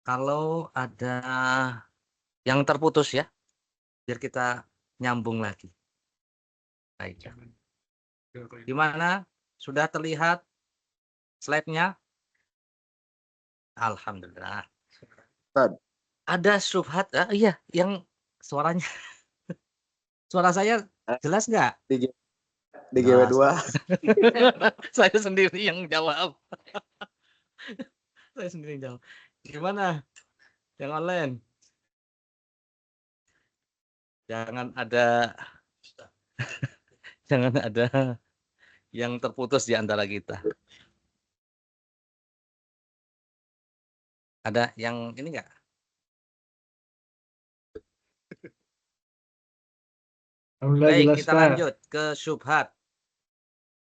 Kalau ada yang terputus ya, biar kita nyambung lagi. Baik. Gimana? Sudah terlihat slide-nya? Alhamdulillah. Ada syubhat, iya, yang suaranya, suara saya jelas nggak? Di GW2. Saya sendiri yang jawab. Saya sendiri yang jawab. Gimana? Yang online? Jangan ada jangan ada yang terputus di antara kita. Ada yang ini nggak? Baik, kita lanjut ke syubhat.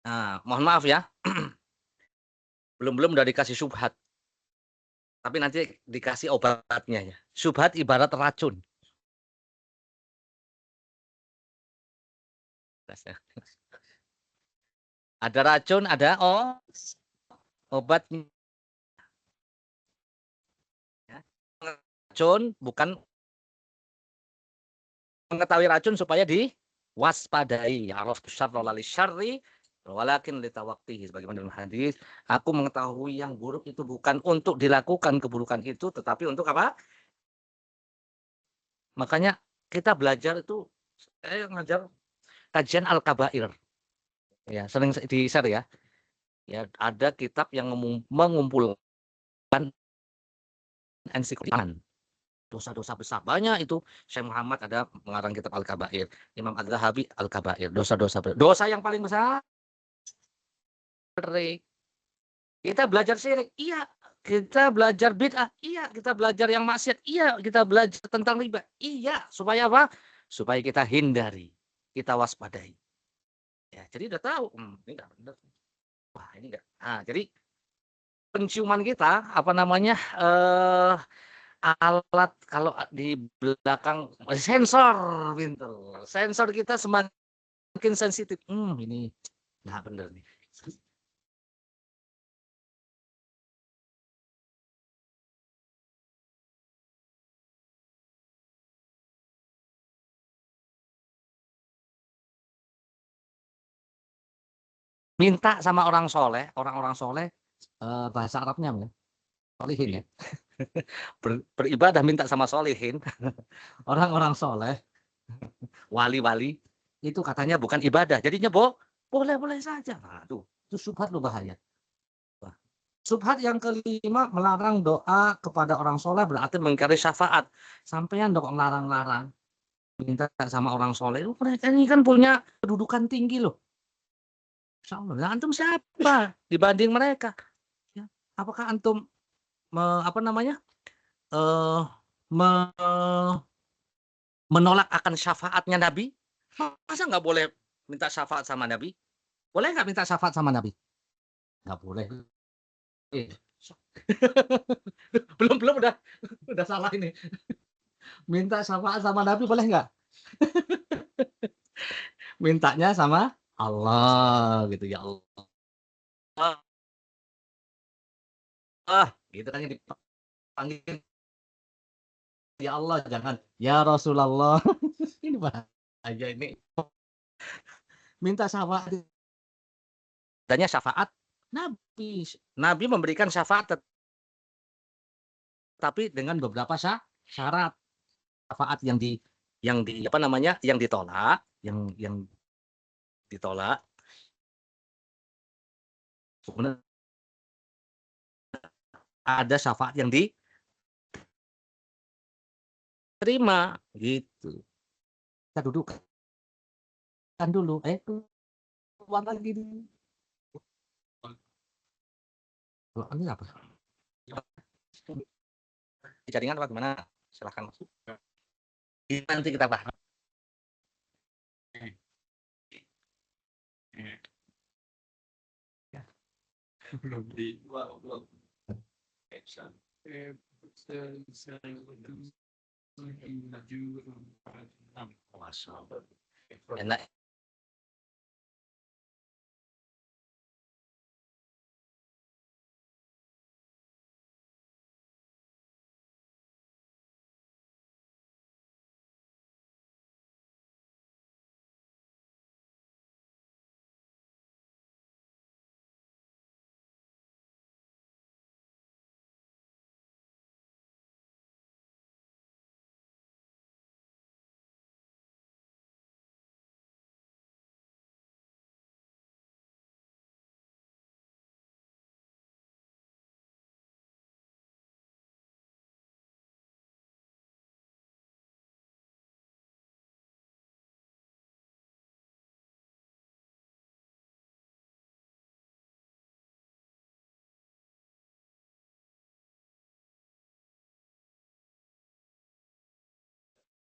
Nah, mohon maaf ya. Belum udah dikasih syubhat. Tapi nanti dikasih obatnya ya. Syubhat ibarat racun. Ada racun, ada obatnya. Racun bukan mengetahui racun supaya diwaspadai. Ya Allah syarra li syarri walakin litawaqtihi, sebagaimana dalam hadis, aku mengetahui yang buruk itu bukan untuk dilakukan keburukan itu, tetapi untuk apa? Makanya kita belajar itu, saya ngajar kajian Al-Kabair. Ya, sering di-share ya. Ya, ada kitab yang mengumpulkan ensiklopedia dosa-dosa besar banyak itu. Syekh Muhammad ada mengarang kitab Al-Kabair, Imam Az-Zahabi Al-Kabair, dosa-dosa dosa yang paling besar. Kita belajar syirik, iya. Kita belajar bid'ah, iya. Kita belajar yang maksiat, iya. Kita belajar tentang riba, iya. Supaya apa? Supaya kita hindari, kita waspadai. Ya, jadi udah tahu, ini enggak benar. Wah, ini enggak. Nah, jadi penciuman kita apa namanya? Alat kalau di belakang sensor, pinter. Sensor kita semakin sensitif. Ini enggak benar nih. Minta sama orang soleh, orang-orang soleh, bahasa Arabnya ya, solihin ya. Beribadah minta sama solihin, orang-orang soleh, wali-wali, itu katanya bukan ibadah. Jadinya boleh-boleh saja. Aduh, itu syubhat loh, bahaya. Syubhat yang kelima, melarang doa kepada orang soleh berarti mengingkari syafaat. Sampean dong larang-larang minta sama orang soleh, mereka ini kan punya kedudukan tinggi loh. Nah, antum siapa dibanding mereka? Ya, apakah antum apa namanya? Menolak akan syafaatnya Nabi? Masa nggak boleh minta syafaat sama Nabi? Boleh nggak minta syafaat sama Nabi? Nggak boleh. Belum udah salah ini. Minta syafaat sama Nabi boleh nggak? Mintanya sama Allah gitu, ya Allah. Gitu kan yang dipanggil ya Allah, jangan ya Rasulullah. Ini bahaya ini. Minta syafaat, adanya syafaat Nabi. Nabi memberikan syafaat tapi dengan beberapa syarat. Syafaat yang di apa namanya? Yang ditolak, yang ditolak. Kemudian ada syafaat yang diterima gitu. Kita dudukkan dulu. Keluar lagi dulu. Ini apa? Jaringan apa gimana? Silahkan masuk. Nanti kita bahas. Belum di enak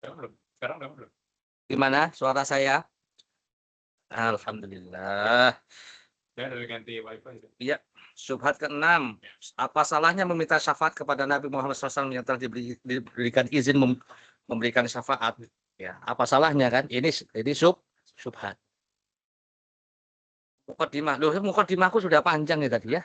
Sekarang belum. Gimana suara saya? Alhamdulillah. Ya, udah ganti wifi. Iya. Syubhat ke-6. Apa salahnya meminta syafaat kepada Nabi Muhammad SAW yang telah diberikan izin memberikan syafaat? Ya, apa salahnya kan? Ini syubhat. Mukadimah. Loh, mukadimahku sudah panjang ya tadi ya.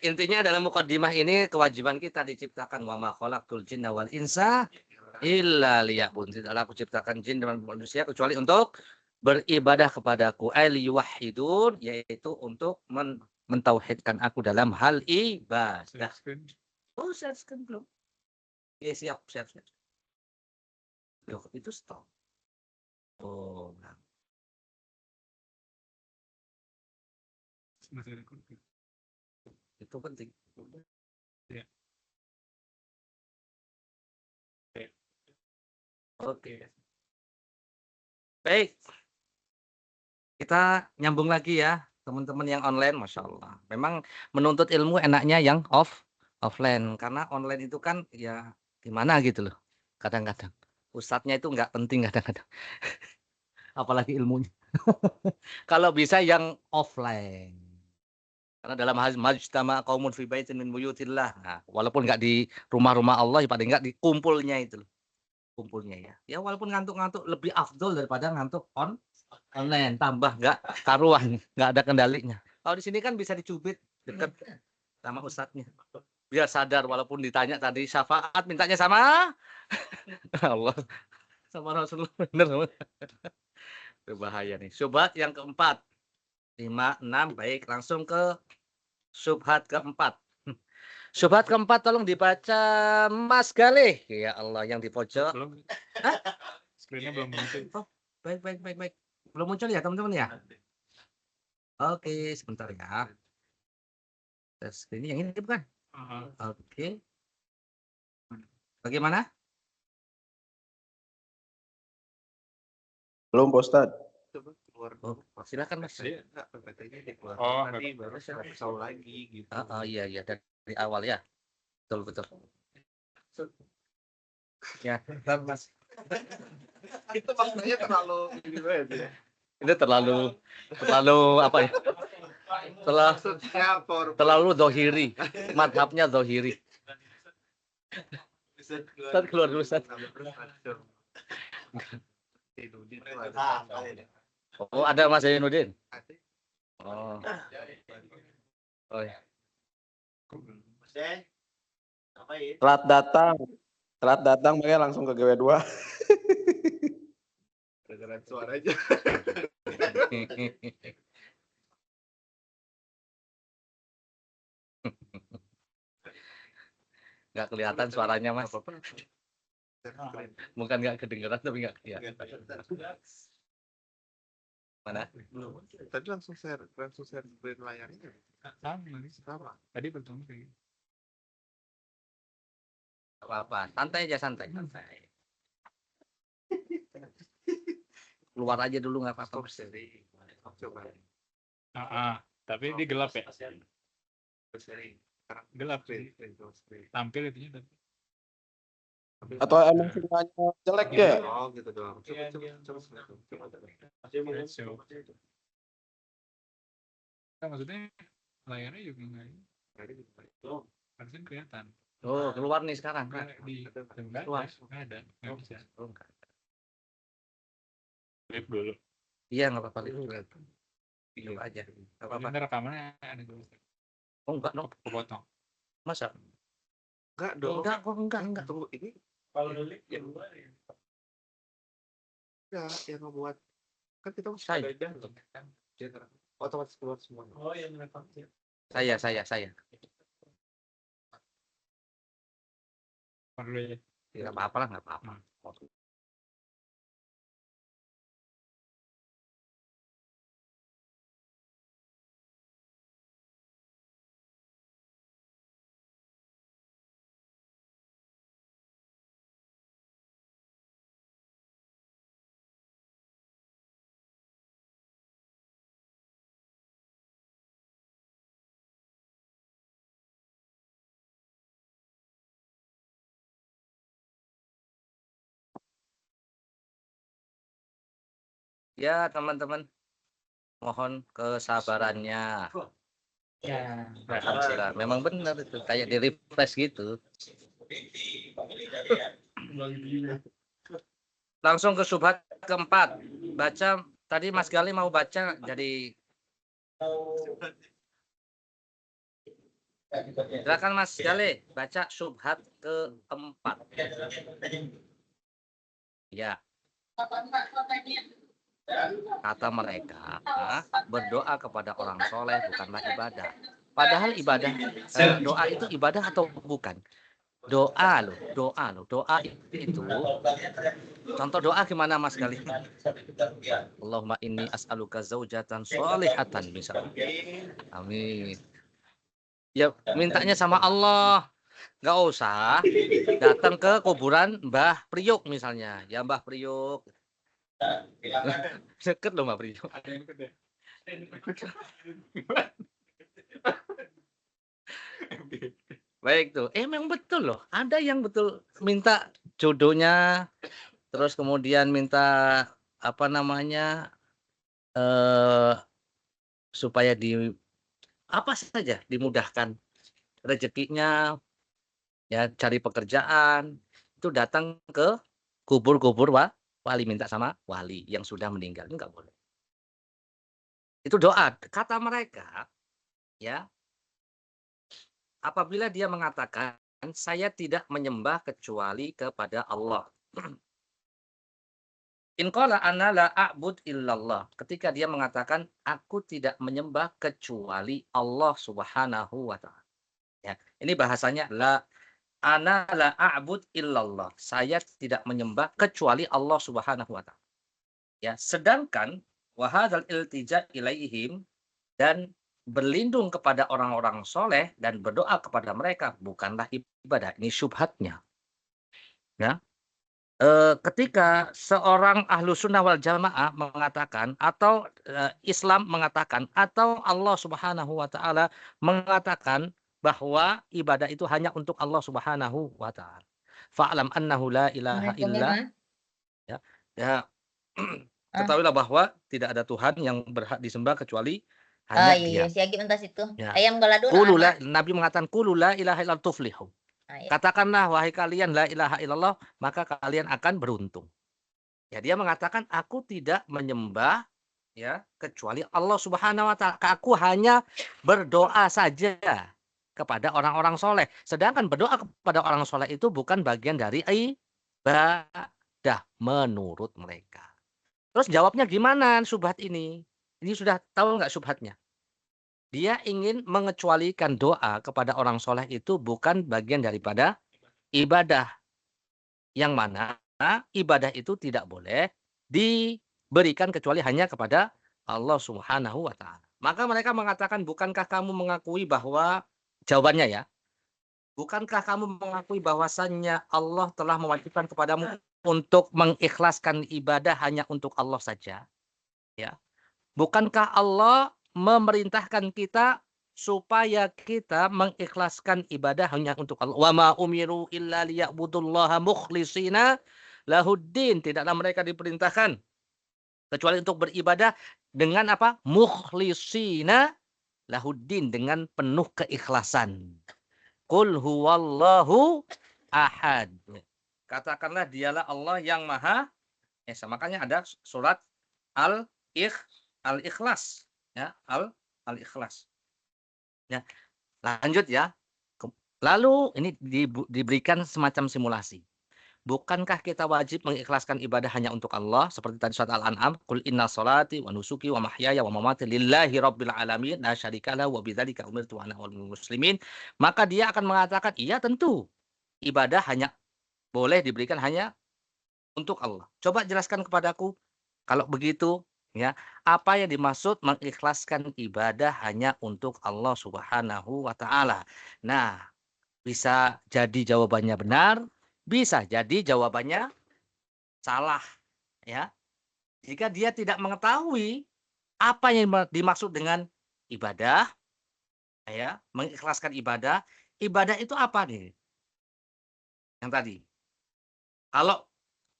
Intinya dalam mukadimah ini kewajiban kita diciptakan wa ma khalaqtul jinna wal insa illa liya'budun. Tidaklah aku ciptakan jin dan manusia kecuali untuk beribadah kepadaku. Wahidun, yaitu untuk mentauhidkan aku dalam hal ibadah. Oh, share screen belum? Ya, siap. Loh, itu stop. Oh, nah. Itu penting. Ya. Oke. Baik. Kita nyambung lagi ya, teman-teman yang online, Masya Allah. Memang menuntut ilmu enaknya yang offline, karena online itu kan ya gimana gitu loh. Kadang-kadang ustadznya itu nggak penting kadang-kadang, apalagi ilmunya. Kalau bisa yang offline. Karena dalam majtama qaumun fi baitin min buyutillah. Nah, walaupun nggak di rumah-rumah Allah, ya paling nggak di kumpulnya itu loh. Kumpulnya ya. Ya walaupun ngantuk-ngantuk lebih afdol daripada ngantuk online, tambah nggak karuan, nggak ada kendalinya. Kalau di sini kan bisa dicubit dekat sama ustadznya. Biar sadar walaupun ditanya tadi syafaat mintanya sama Allah, sama Rasulullah, bener. Berbahaya nih. Syubhat yang keempat. 5, 6, baik. Langsung ke syubhat keempat. Syubhat keempat tolong dibaca Mas Galih. Ya Allah, yang di pojok. Belum. Hah? Screen-nya belum muncul. Oh, baik. Belum muncul ya teman-teman ya? Oke, sebentar ya. Tes ini yang ini bukan? Oke. Bagaimana? Belum, Pak Ustadz. Oh, silakan Mas. Oh, nanti baru saya kesal lagi gitu. Iya dari awal ya. Betul. Ya, Mas. Itu maknanya terlalu ini banget ya. Ini terlalu apa ya? Terlalu dohiri. Madhabnya dohiri. Ustaz keluar dulu, Ustaz. Oh, ada Mas Zainuddin. Oh ya. Telat datang makanya langsung ke GW2. Dengeran suaranya. Nggak kelihatan suaranya, Mas. Bukan nggak kedengeran, tapi nggak kelihatan. Mana? Tadi langsung share screen layarnya. Sama. Tadi bertemu kayak gitu. Apa-apa, santai aja, santai. Keluar aja dulu nggak apa-apa. Coba. Tapi ini gelap ya. Gelap sih. Tampil itunya tapi. Atau emang sinyalnya jelek ya? Oh gitu doang. Coba. Nah, maksudnya layarnya juga nggak ini. Harusnya kelihatan. Oh, keluar nih sekarang. Nggak ada. Nggak bisa. Oh, enggak. Lihat dulu. Iya, nggak apa-apa. Lihat aja. Nggak apa-apa. Ini rekamannya ada dulu. Oh, enggak dong. Kepotong. Masa? Enggak dong. Enggak. Tunggu ini. Kalau delik ya enggak yang ngebuat kan kita harus Saya. ada dalam kan. Otomatis keluar semua. Oh, yang rekam. Saya. Dulu ya. Nggak apa-apa lah, nggak apa-apa. Ya, teman-teman, mohon kesabarannya. Ya. Alhamdulillah, memang benar itu kayak di refresh gitu. Langsung ke syubhat keempat. Baca tadi Mas Gali mau baca, jadi silakan Mas Gali baca syubhat keempat. Ya, kata mereka, berdoa kepada orang soleh bukanlah ibadah. Padahal ibadah, doa itu ibadah atau bukan? Doa loh. Doa itu, contoh doa gimana Mas Gali? Allahumma inni as'aluka zaujatan sholihatan misalnya. Amin. Ya mintanya sama Allah. Nggak usah datang ke kuburan Mbah Priuk misalnya. Ya Mbah Priuk. Deket loh Mbah Priuk. Ada yang gede. Baik tuh. Memang betul loh. Ada yang betul minta jodohnya, terus kemudian minta apa namanya, supaya di apa saja dimudahkan rezekinya, ya cari pekerjaan, itu datang ke kubur-kubur wali, minta sama wali yang sudah meninggal, itu nggak boleh. Itu doa. Kata mereka, ya, apabila dia mengatakan saya tidak menyembah kecuali kepada Allah. In qala ana la a'bud illallah. Ketika dia mengatakan aku tidak menyembah kecuali Allah Subhanahu wa taala. Ya, ini bahasanya ana la a'bud illallah. Saya tidak menyembah kecuali Allah Subhanahu wa taala. Ya, sedangkan wa hadzal iltija ilaihim, dan berlindung kepada orang-orang soleh dan berdoa kepada mereka bukanlah ibadah. Ini syubhatnya. Ya. Ketika seorang ahlu sunnah wal jamaah mengatakan, atau Islam mengatakan, atau Allah Subhanahu wa taala mengatakan bahwa ibadah itu hanya untuk Allah Subhanahu wa taala. Fa'lam annahu la ilaha illa, ya, ya, ketahuilah bahwa tidak ada Tuhan yang berhak disembah kecuali hanya Dia. Siagi untas itu. Ya. Ayam galadun. Nabi mengatakan qulu la ilaha illallah tuflihu. Katakanlah wahai kalian la ilaha illallah, maka kalian akan beruntung. Ya, dia mengatakan aku tidak menyembah, ya, kecuali Allah Subhanahu wa taala. Aku hanya berdoa saja kepada orang-orang soleh. Sedangkan berdoa kepada orang soleh itu bukan bagian dari ibadah menurut mereka. Terus jawabnya gimana syubhat ini? Ini sudah tahu nggak syubhatnya? Dia ingin mengecualikan doa kepada orang soleh itu bukan bagian daripada ibadah. Yang mana ibadah itu tidak boleh diberikan kecuali hanya kepada Allah Subhanahu wa taala. Maka mereka mengatakan, bukankah kamu mengakui bahwa, jawabannya ya, bukankah kamu mengakui bahwasannya Allah telah mewajibkan kepadamu untuk mengikhlaskan ibadah hanya untuk Allah saja? Ya. Bukankah Allah memerintahkan kita supaya kita mengikhlaskan ibadah hanya untuk Allah? Wa ma umiru illa liya'budullaha mukhlishina lahuddin. Tidaklah mereka diperintahkan kecuali untuk beribadah dengan apa? Mukhlishina lahuddin, dengan penuh keikhlasan. Qul huwallahu ahad. Katakanlah dialah Allah yang maha esa. Makanya ada surat Al-Ikhlas, ya, Al-Ikhlas. Ya, lanjut ya. Lalu ini diberikan semacam simulasi. Bukankah kita wajib mengikhlaskan ibadah hanya untuk Allah seperti tadi surat Al-An'am, qul inna sholati wa nusuki wa mahyaya wa mamati lillahi rabbil alamin la syarikalah wa bidzalika umirtu wa ana awwalul muslimin. Maka dia akan mengatakan, iya tentu ibadah hanya boleh diberikan hanya untuk Allah. Coba jelaskan kepadaku kalau begitu, ya, apa yang dimaksud mengikhlaskan ibadah hanya untuk Allah Subhanahu wa taala. Nah, bisa jadi jawabannya benar, bisa jadi jawabannya salah, ya. Jika dia tidak mengetahui apa yang dimaksud dengan ibadah, ya, mengikhlaskan ibadah, ibadah itu apa nih? Yang tadi.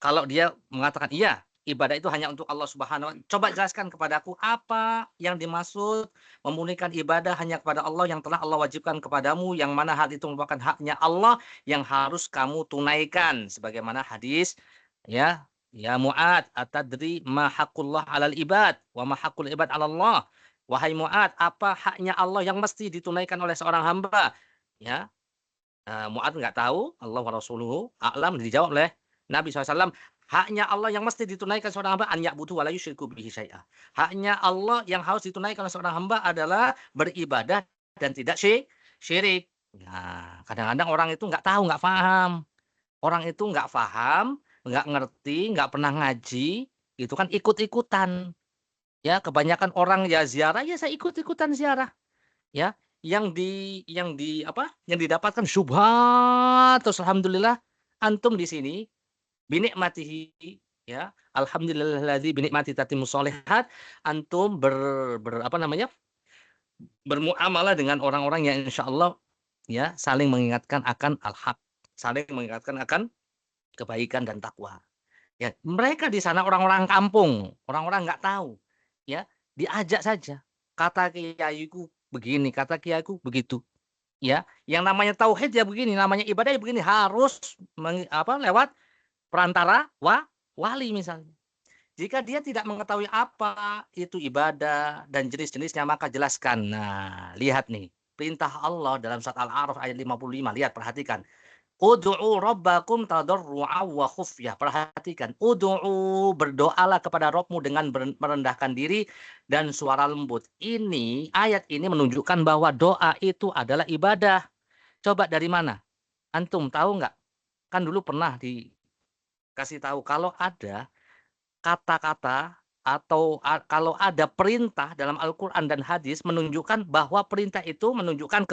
Kalau dia mengatakan iya, ibadah itu hanya untuk Allah Subhanahu wa. Coba jelaskan kepadaku apa yang dimaksud memurnikan ibadah hanya kepada Allah yang telah Allah wajibkan kepadamu, yang mana hal itu merupakan haknya Allah yang harus kamu tunaikan sebagaimana hadis ya. Ya Mu'ad, atadri ma haqqullah 'alal ibad wa ma haqqul ibad 'ala Allah. Wahai Mu'ad, apa haknya Allah yang mesti ditunaikan oleh seorang hamba? Ya. Mu'ad nggak tahu, Allah wa rasuluhu a'lam, dijawab oleh Nabi SAW. Haknya Allah yang mesti ditunaikan seorang hamba an ya'budu wa la yusyriku bihi syai'a. Haknya Allah yang harus ditunaikan oleh seorang hamba adalah beribadah dan tidak syirik. Nah, kadang-kadang orang itu nggak tahu, nggak paham. Orang itu nggak paham, nggak ngerti, nggak pernah ngaji, itu kan ikut-ikutan. Ya, kebanyakan orang ya ziarah, ya saya ikut-ikutan ziarah. Ya, yang didapatkan syubhat, terus alhamdulillah antum di sini binikmatihi ya, alhamdulillahilladzi binikmati tatimmus sholihat, antum bermuamalah dengan orang-orang yang insyaallah ya saling mengingatkan akan al-haq, saling mengingatkan akan kebaikan dan takwa. Ya, mereka di sana orang-orang kampung, orang-orang nggak tahu. Ya, diajak saja. Kata kiaiku begini, kata kiaiku begitu. Ya, yang namanya tauhid ya begini, namanya ibadah ya begini, harus lewat perantara wali misalnya. Jika dia tidak mengetahui apa itu ibadah dan jenis-jenisnya, maka jelaskan. Nah, lihat nih, perintah Allah dalam surat Al-A'raf ayat 55. Lihat, perhatikan. Ud'u rabbakum tadarru'a wa khufyah. Perhatikan, ud'u, berdoalah kepada Rabbmu dengan merendahkan diri dan suara lembut. Ini ayat ini menunjukkan bahwa doa itu adalah ibadah. Coba dari mana? Antum tahu nggak? Kan dulu pernah dikasih tahu kalau ada kata-kata atau kalau ada perintah dalam Al-Qur'an dan hadis menunjukkan bahwa perintah itu menunjukkan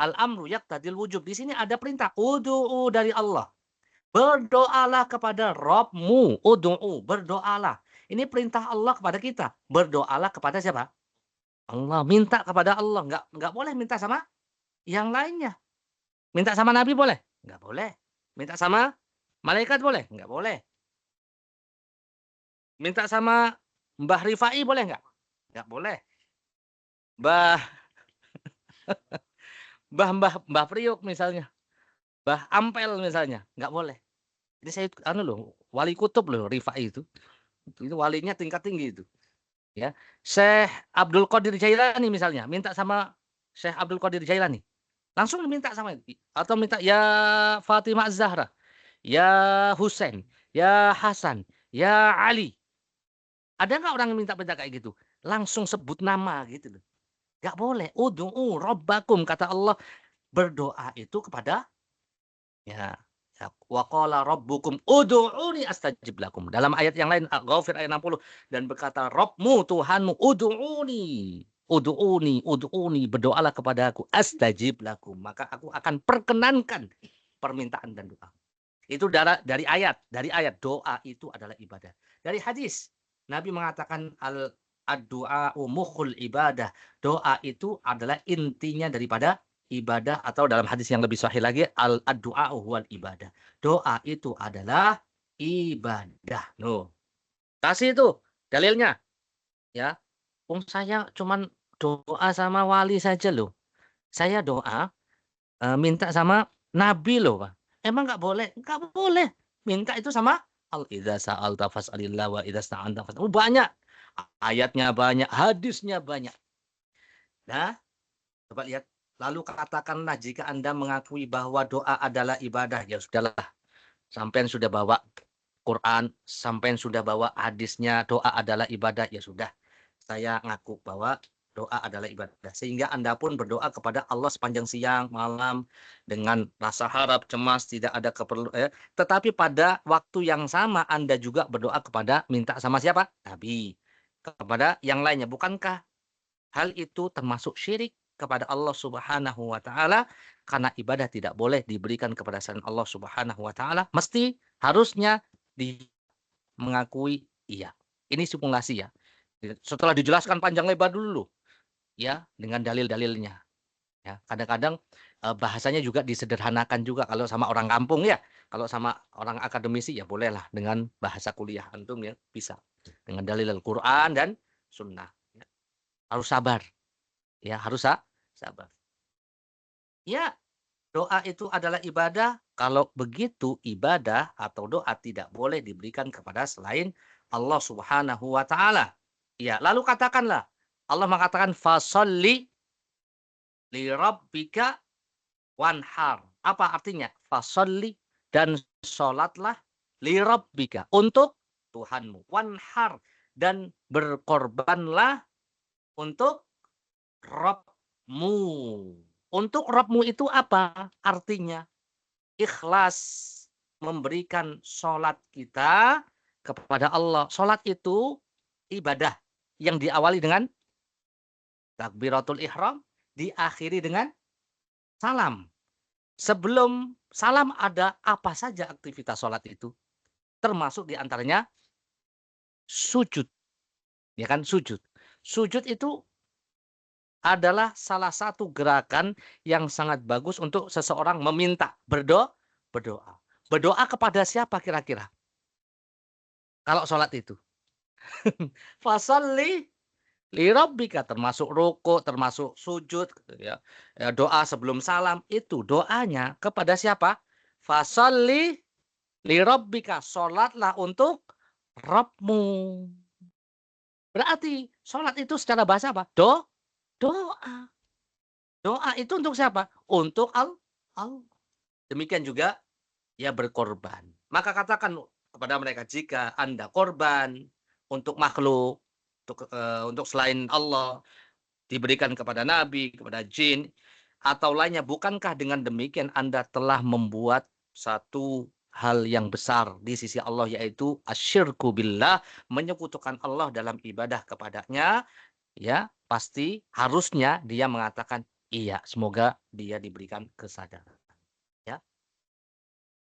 al-amru yaqtadil wujub. Di sini ada perintah ud'u dari Allah. Berdoalah kepada Rabbmu. Ud'u, berdoalah. Ini perintah Allah kepada kita. Berdoalah kepada siapa? Allah. Minta kepada Allah. Enggak boleh minta sama yang lainnya. Minta sama Nabi boleh? Enggak boleh. Minta sama malaikat boleh? Enggak boleh. Minta sama Mbah Rifai boleh enggak? Enggak boleh. Mbah Priuk misalnya. Mbah Ampel misalnya, enggak boleh. Jadi saya wali kutub loh Rifai itu. Itu walinya tingkat tinggi itu. Ya. Syekh Abdul Qadir Jailani misalnya, minta sama Syekh Abdul Qadir Jailani. Langsung minta sama itu. Atau minta ya Fatimah Az-Zahra, ya Husain, ya Hasan, ya Ali. Ada nggak orang yang minta-minta kayak gitu? Langsung sebut nama gitu loh. Nggak boleh. Ud'u rabbakum, kata Allah, berdoa itu kepada ya wa qala rabbukum ud'uni astajib lakum. Dalam ayat yang lain Ghafir ayat 60, dan berkata Rabbmu Tuhanmu ud'uni berdoalah kepadaku astajib lakum, maka aku akan perkenankan permintaan dan doa. Itu dari ayat doa itu adalah ibadah. Dari hadis Nabi mengatakan ad-du'a'u mukhul ibadah. Doa itu adalah intinya daripada ibadah, atau dalam hadis yang lebih sahih lagi ad-du'a'u huwal ibadah. Doa itu adalah ibadah. Loh. Kasih itu dalilnya. Ya. Saya cuman doa sama wali saja loh. Saya doa minta sama Nabi loh, Pak. Emang nggak boleh? Nggak boleh. Minta itu sama idza sa'alta fas'alillah wa idza sta'anta fas'al. Banyak. Ayatnya banyak, hadisnya banyak. Nah, coba lihat. Lalu katakanlah jika Anda mengakui bahwa doa adalah ibadah, ya sudahlah. Sampean sudah bawa Quran, sampean sudah bawa hadisnya, doa adalah ibadah, ya sudah. Saya ngaku bahwa doa adalah ibadah. Sehingga Anda pun berdoa kepada Allah sepanjang siang, malam, dengan rasa harap, cemas, tidak ada keperluan. Tetapi pada waktu yang sama Anda juga berdoa kepada, minta sama siapa? Nabi. Kepada yang lainnya. Bukankah hal itu termasuk syirik kepada Allah Subhanahu wa Ta'ala? Karena ibadah tidak boleh diberikan kepada selain Allah Subhanahu wa Ta'ala. Mesti harusnya mengakui iya. Ini simulasi ya. Setelah dijelaskan panjang lebar dulu ya, dengan dalil-dalilnya. Ya, kadang-kadang bahasanya juga disederhanakan juga kalau sama orang kampung ya. Kalau sama orang akademisi ya bolehlah dengan bahasa kuliah antum ya bisa. Dengan dalil Al-Qur'an dan sunnah. Ya. Harus sabar. Ya, harus sabar. Ya, doa itu adalah ibadah. Kalau begitu ibadah atau doa tidak boleh diberikan kepada selain Allah Subhanahu wa taala. Ya, lalu katakanlah Allah mengatakan fasolli li rabbika wanhar. Apa artinya? Fasolli dan sholatlah li rabbika untuk Tuhanmu. Wanhar dan berkorbanlah untuk Rabbmu. Untuk Rabbmu itu apa? Artinya ikhlas memberikan sholat kita kepada Allah. Sholat itu ibadah yang diawali dengan takbiratul ihram, diakhiri dengan salam. Sebelum salam ada apa saja aktivitas sholat itu. Termasuk diantaranya sujud. Ya kan, sujud. Sujud itu adalah salah satu gerakan yang sangat bagus untuk seseorang meminta, berdoa. Berdoa kepada siapa kira-kira? Kalau sholat itu. Fasalli li rabbika, termasuk ruku, termasuk sujud, ya. Doa sebelum salam itu doanya kepada siapa? Fasalli li rabbika, sholatlah untuk Rabbmu. Berarti sholat itu secara bahasa apa? Doa. Doa itu untuk siapa? Untuk Allah. Demikian juga ya berkorban. Maka katakan kepada mereka, jika Anda korban untuk makhluk, untuk selain Allah, diberikan kepada nabi, kepada jin, atau lainnya, bukankah dengan demikian Anda telah membuat satu hal yang besar di sisi Allah, yaitu asyirku billah, menyekutukan Allah dalam ibadah kepadanya? Ya, pasti harusnya dia mengatakan iya, semoga dia diberikan kesadaran. Ya.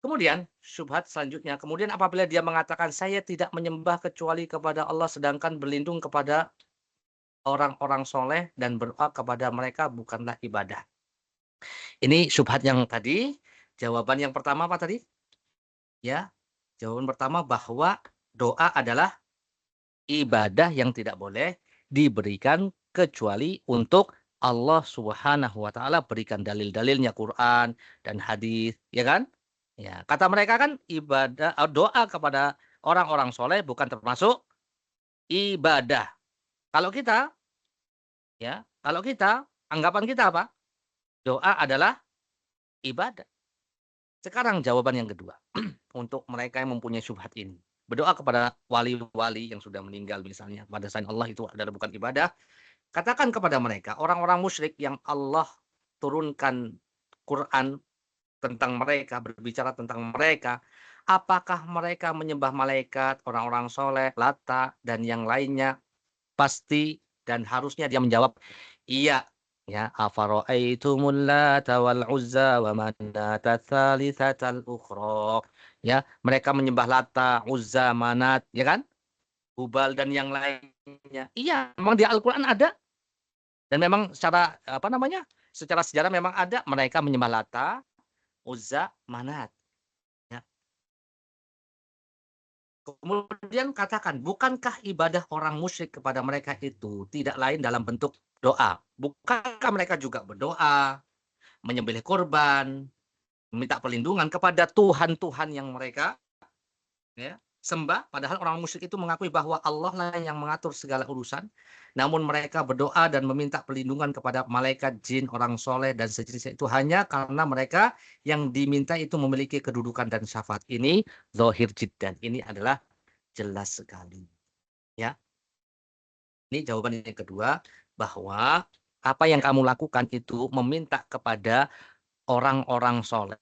Kemudian syubhat selanjutnya, kemudian apabila dia mengatakan saya tidak menyembah kecuali kepada Allah sedangkan berlindung kepada orang-orang soleh dan berdoa kepada mereka bukanlah ibadah. Ini syubhat yang tadi. Jawaban yang pertama apa tadi? Ya, jawaban pertama bahwa doa adalah ibadah yang tidak boleh diberikan kecuali untuk Allah Subhanahu wa taala. Berikan dalil-dalilnya Quran dan hadis, ya kan? Ya, kata mereka kan ibadah doa kepada orang-orang soleh bukan termasuk ibadah. Kalau kita anggapan kita apa? Doa adalah ibadah. Sekarang jawaban yang kedua untuk mereka yang mempunyai syubhat ini. Berdoa kepada wali-wali yang sudah meninggal misalnya pada selain Allah itu adalah bukan ibadah. Katakan kepada mereka, orang-orang musyrik yang Allah turunkan Quran tentang mereka, berbicara tentang mereka, apakah mereka menyembah malaikat, orang-orang soleh, Lata, dan yang lainnya? Pasti dan harusnya dia menjawab, iya. Ya, afara'aitumul Lata wal Uzza wa manata tsalitsatal ukhra. Ya, mereka menyembah Lata, Uzza, Manat, ya kan? Hubal dan yang lainnya. Iya, memang di Al-Qur'an ada. Dan memang secara secara sejarah memang ada mereka menyembah Lata, Uzza, Manat. Ya. Kemudian katakan, bukankah ibadah orang musyrik kepada mereka itu tidak lain dalam bentuk doa? Bukankah mereka juga berdoa, menyembelih korban, meminta perlindungan kepada Tuhan-Tuhan yang mereka ya, sembah? Padahal orang musyrik itu mengakui bahwa Allah lah yang mengatur segala urusan. Namun mereka berdoa dan meminta perlindungan kepada malaikat, jin, orang soleh, dan sejenisnya itu hanya karena mereka yang diminta itu memiliki kedudukan dan syafaat. Ini zahir jiddan. Ini adalah jelas sekali. Ya. Ini jawaban yang kedua, bahwa apa yang kamu lakukan itu meminta kepada orang-orang soleh,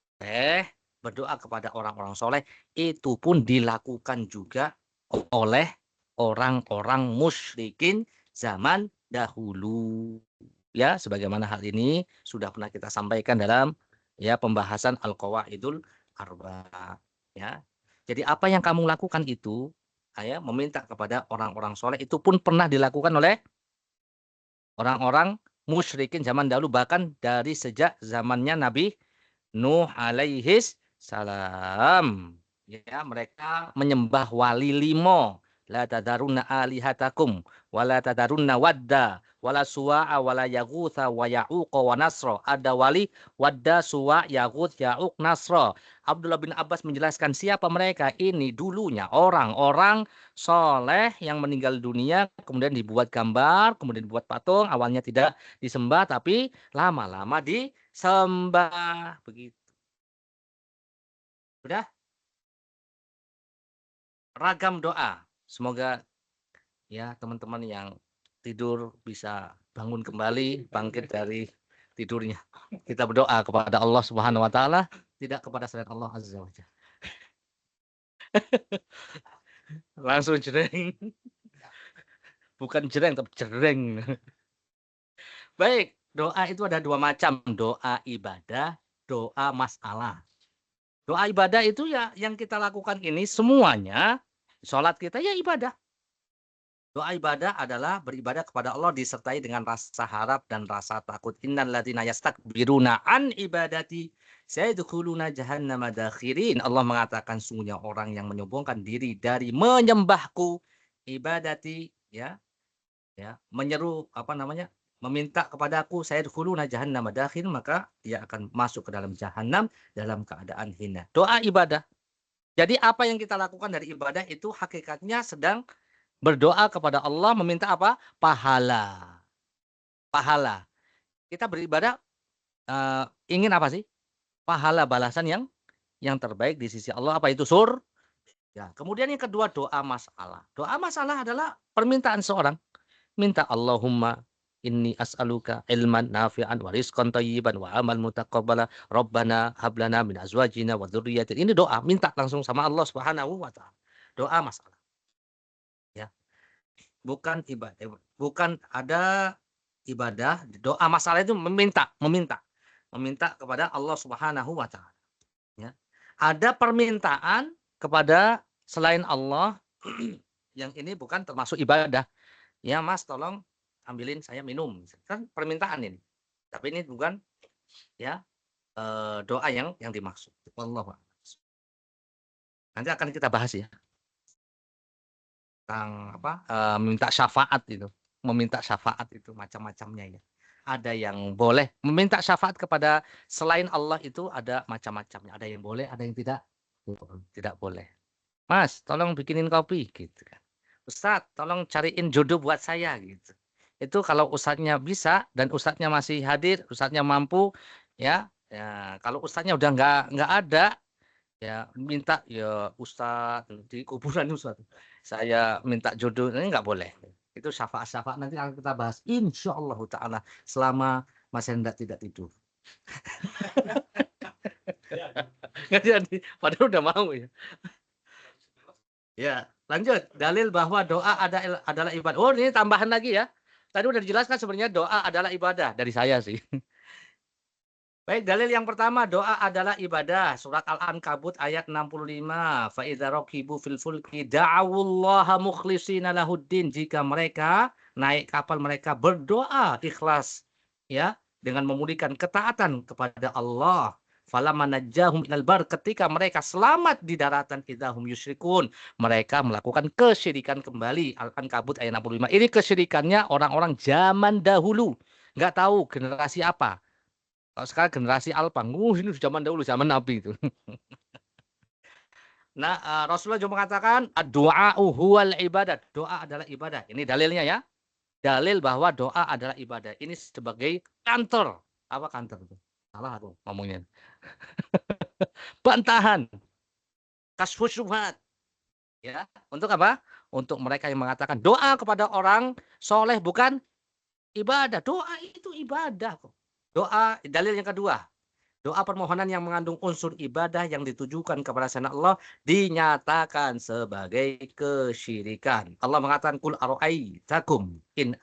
berdoa kepada orang-orang soleh, itu pun dilakukan juga oleh orang-orang musyrikin zaman dahulu. Ya, sebagaimana hal ini sudah pernah kita sampaikan dalam ya pembahasan Al-Qawaidul Arba. Ya. Jadi apa yang kamu lakukan itu, ya, meminta kepada orang-orang soleh, itu pun pernah dilakukan oleh orang-orang musyrikin zaman dahulu, bahkan dari sejak zamannya Nabi Nuh alaihis salam. Ya, mereka menyembah wali limo. La tadarunna alihatakum wa la tadarunna wadda wa la suwa'a wa la yaghutha wa ya'uqa wa nasra. Ada wali wadda, suwa', yaghut, ya'uq, nasra. Abdullah bin Abbas menjelaskan siapa mereka. Ini dulunya orang-orang soleh yang meninggal dunia, kemudian dibuat gambar, kemudian dibuat patung. Awalnya tidak disembah, tapi lama-lama disembah. Begitu. Udah? Ragam doa. Semoga ya teman-teman yang tidur bisa bangun kembali, bangkit dari tidurnya. Kita berdoa kepada Allah Subhanahu wa taala, tidak kepada selain Allah Azza wa Jalla. Langsung jreng. Bukan jreng tapi jereng. Baik, doa itu ada dua macam, doa ibadah, doa masalah. Doa ibadah itu ya yang kita lakukan ini semuanya, sholat kita ya ibadah. Doa ibadah adalah beribadah kepada Allah disertai dengan rasa harap dan rasa takut. Innal ladzina yastakbiruna an ibadati sayadkhuluna jahannama dakhirin. Allah mengatakan sungguhnya orang yang menyombongkan diri dari menyembahku, ibadati ya, menyeru meminta kepadaku, sayadkhuluna jahannama dakhirin, maka dia akan masuk ke dalam jahanam dalam keadaan hina. Doa ibadah. Jadi apa yang kita lakukan dari ibadah itu hakikatnya sedang berdoa kepada Allah meminta apa? Pahala. Pahala. Kita beribadah ingin apa sih? Pahala, balasan yang terbaik di sisi Allah. Apa itu? Ya. Kemudian yang kedua doa masalah. Doa masalah adalah permintaan seorang. Minta Allahumma inni as'aluka ilman nafi'an wa rizqan thayyiban wa amal mutaqabbala rabbana hablana min azwajina wa dzurriyyatina. Ini doa, minta langsung sama Allah Subhanahu wa taala. Doa masalah. Ya. Bukan ibadah, bukan ada ibadah, doa masalah itu meminta kepada Allah Subhanahu wa taala. Ya. Ada permintaan kepada selain Allah yang ini bukan termasuk ibadah. Ya, Mas, tolong ambilin saya minum. Kan permintaan ini. Tapi ini bukan ya doa yang dimaksud. Wallahu a'lam. Nanti akan kita bahas ya. Tentang meminta syafaat itu. Meminta syafaat itu macam-macamnya ya. Ada yang boleh meminta syafaat kepada selain Allah itu ada macam-macamnya. Ada yang boleh, ada yang tidak boleh. Mas, tolong bikinin kopi gitu kan. Ustadz, tolong cariin jodoh buat saya gitu. Itu kalau ustadznya bisa dan ustadznya masih hadir, ustadznya mampu ya kalau ustadznya udah nggak ada ya minta ya Ustadz di kuburan Ustadz. Saya minta jodoh ini nggak boleh. Itu syafaat nanti akan kita bahas insyaallah taala selama Mas Hendra tidak tidur. Nggak jadi, padahal udah mau ya. Ya, lanjut. Dalil bahwa doa adalah ibadah. Oh, ini tambahan lagi ya. Tadi udah dijelaskan sebenarnya doa adalah ibadah dari saya sih. Baik, dalil yang pertama, doa adalah ibadah. Surat Al-Ankabut ayat 65. Fa idza raqibu fil fulki da'awullaha mukhlishina lahuddin. Jika mereka naik kapal, mereka berdoa ikhlas ya, dengan memulihkan ketaatan kepada Allah. Falamma najjahum ilal bar, ketika mereka selamat di daratan idahum yusyrikun, mereka melakukan kesyirikan kembali. Al-Ankabut ayat 65. Ini kesyirikannya orang-orang zaman dahulu. Nggak tahu generasi apa. Kalau sekarang generasi Alpa, ini zaman dahulu, zaman Nabi itu. Nah, Rasulullah juga mengatakan doa huwal ibadat. Doa adalah ibadah. Ini dalilnya ya. Dalil bahwa doa adalah ibadah. Ini sebagai kantor. Apa kantor itu? Salah aku ngomongnya. Bantahan. Kasfus syubhat. Ya, untuk apa? Untuk mereka yang mengatakan doa kepada orang soleh bukan ibadah. Doa itu ibadah kok. Doa, dalil yang kedua. Doa permohonan yang mengandung unsur ibadah yang ditujukan kepada selain Allah dinyatakan sebagai kesyirikan. Allah mengatakan kul ara'aitakum in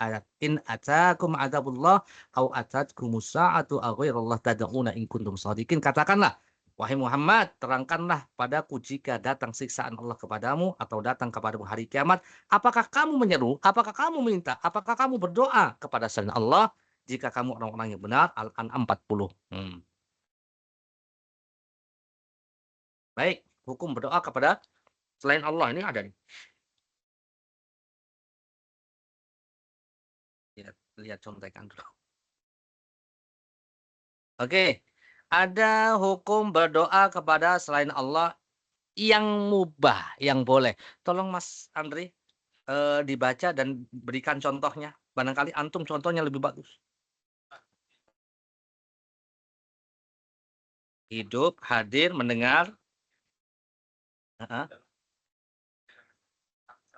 atakum adzabullah au atatkumus sa'atu aghairallah tad'una in kuntum shadiqin. Katakanlah, wahai Muhammad, terangkanlah padaku jika datang siksaan Allah kepadamu atau datang kepadamu hari kiamat, apakah kamu menyeru, apakah kamu minta, apakah kamu berdoa kepada selain Allah? jika kamu orang-orang yang benar. Al-An'am 40. Baik, hukum berdoa kepada selain Allah ini ada nih. Lihat contekan dulu. Oke, ada hukum berdoa kepada selain Allah yang mubah, yang boleh. Tolong Mas Andri dibaca dan berikan contohnya. Barangkali antum contohnya lebih bagus. Hidup, hadir, mendengar.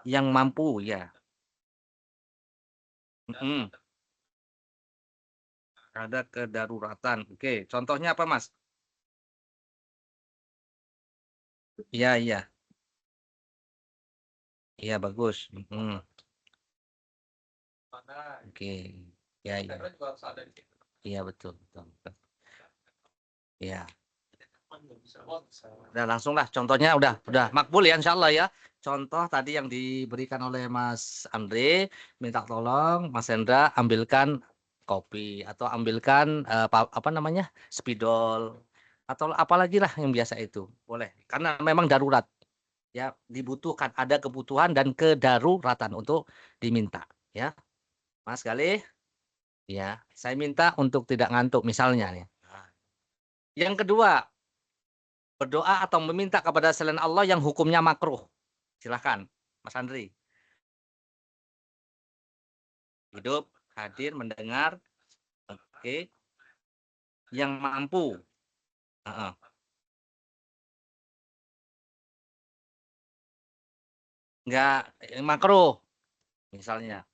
Yang mampu, ya. Ada kedaruratan. Oke, contohnya apa, Mas? Iya, iya. Iya, bagus. Oke. Ya, ya. Iya, betul, betul, betul. Iya. Udah langsung lah contohnya udah makbul ya insyaallah ya. Contoh tadi yang diberikan oleh Mas Andre, minta tolong Mas Hendra ambilkan kopi atau ambilkan apa namanya? Spidol atau apalagi lah yang biasa itu. Boleh. Karena memang darurat. Ya, dibutuhkan, ada kebutuhan dan kedaruratan untuk diminta, ya. Mas Galih, ya, saya minta untuk tidak ngantuk misalnya nih. Yang kedua, berdoa atau meminta kepada selain Allah yang hukumnya makruh. Silahkan, Mas Andri. Hidup, hadir, mendengar, oke. Yang mampu. Enggak, makruh. Misalnya.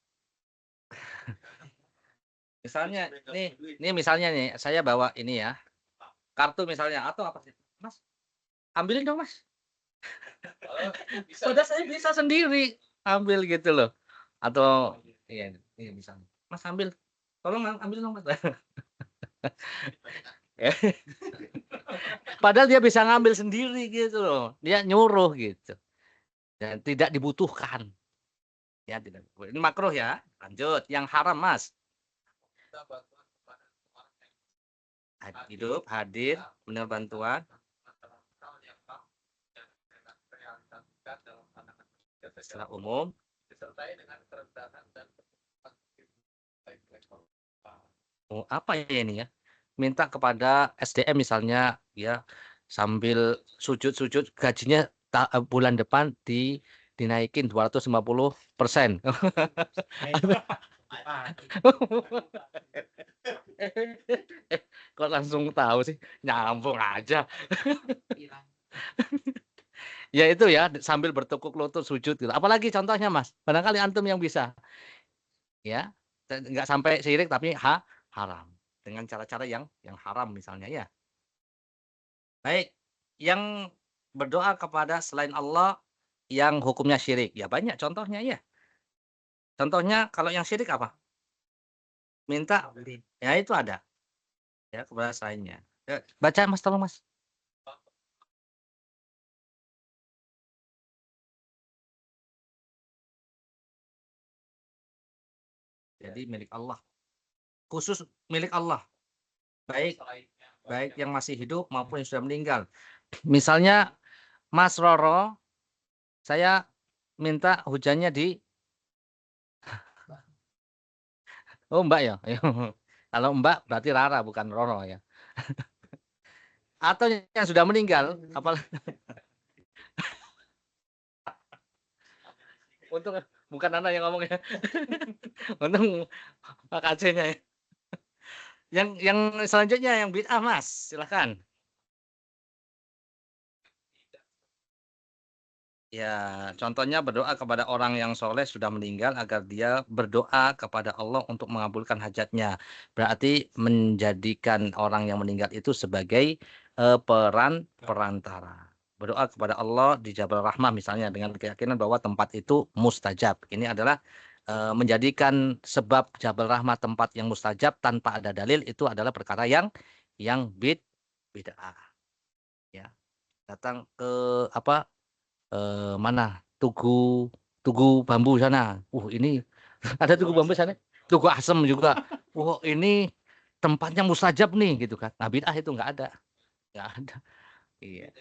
Misalnya, nih misalnya nih, saya bawa ini ya. Kartu misalnya, atau apa sih? Mas, ambilin dong, Mas. Padahal saya bisa sendiri ambil gitu loh. Atau iya misalnya. Mas ambil. Tolong ambil dong, Mas. Padahal dia bisa ngambil sendiri gitu loh. Dia nyuruh gitu. Dan tidak dibutuhkan. Ya, tidak. Ini makruh ya. Lanjut, yang haram, Mas. Hidup, hadir, benar bantuan. Secara umum. Oh, apa ya ini ya? Minta kepada SDM misalnya ya sambil sujud-sujud gajinya bulan depan dinaikin 250%. Kok langsung tahu sih? Nyambung aja. Ya itu ya sambil bertekuk lutut sujud gitu. Apalagi contohnya Mas? Barangkali antum yang bisa. Ya. Enggak sampai syirik tapi haram. Dengan cara-cara yang haram misalnya ya. Baik. Yang berdoa kepada selain Allah yang hukumnya syirik. Ya banyak contohnya ya. Contohnya kalau yang syirik apa? Minta ya itu ada. Ya kepada selainnya. Ya, baca Mas tolong Mas. Jadi milik Allah. Khusus milik Allah. Baik yang masih hidup maupun yang sudah meninggal. Misalnya Mas Roro, saya minta hujannya di Oh, Mbak ya. Kalau Mbak berarti Rara bukan Roro ya. Atau yang sudah meninggal, untung bukan Anda yang ngomong ya. Untung Pak KC-nya ya. Yang selanjutnya yang bid'ah Mas, silakan. Ya, contohnya berdoa kepada orang yang soleh sudah meninggal agar dia berdoa kepada Allah untuk mengabulkan hajatnya. Berarti menjadikan orang yang meninggal itu sebagai perantara. Berdoa kepada Allah di Jabal Rahmah misalnya dengan keyakinan bahwa tempat itu mustajab. Ini adalah menjadikan sebab Jabal Rahmah tempat yang mustajab tanpa ada dalil itu adalah perkara yang bid'ah. Ya. Datang ke apa? Mana tugu bambu sana. Ini ada tugu bambu sana. Tugu asem juga. wah ini tempatnya mustajab nih gitu kan. Nah bid'ah itu nggak ada. Nggak ada. Iya.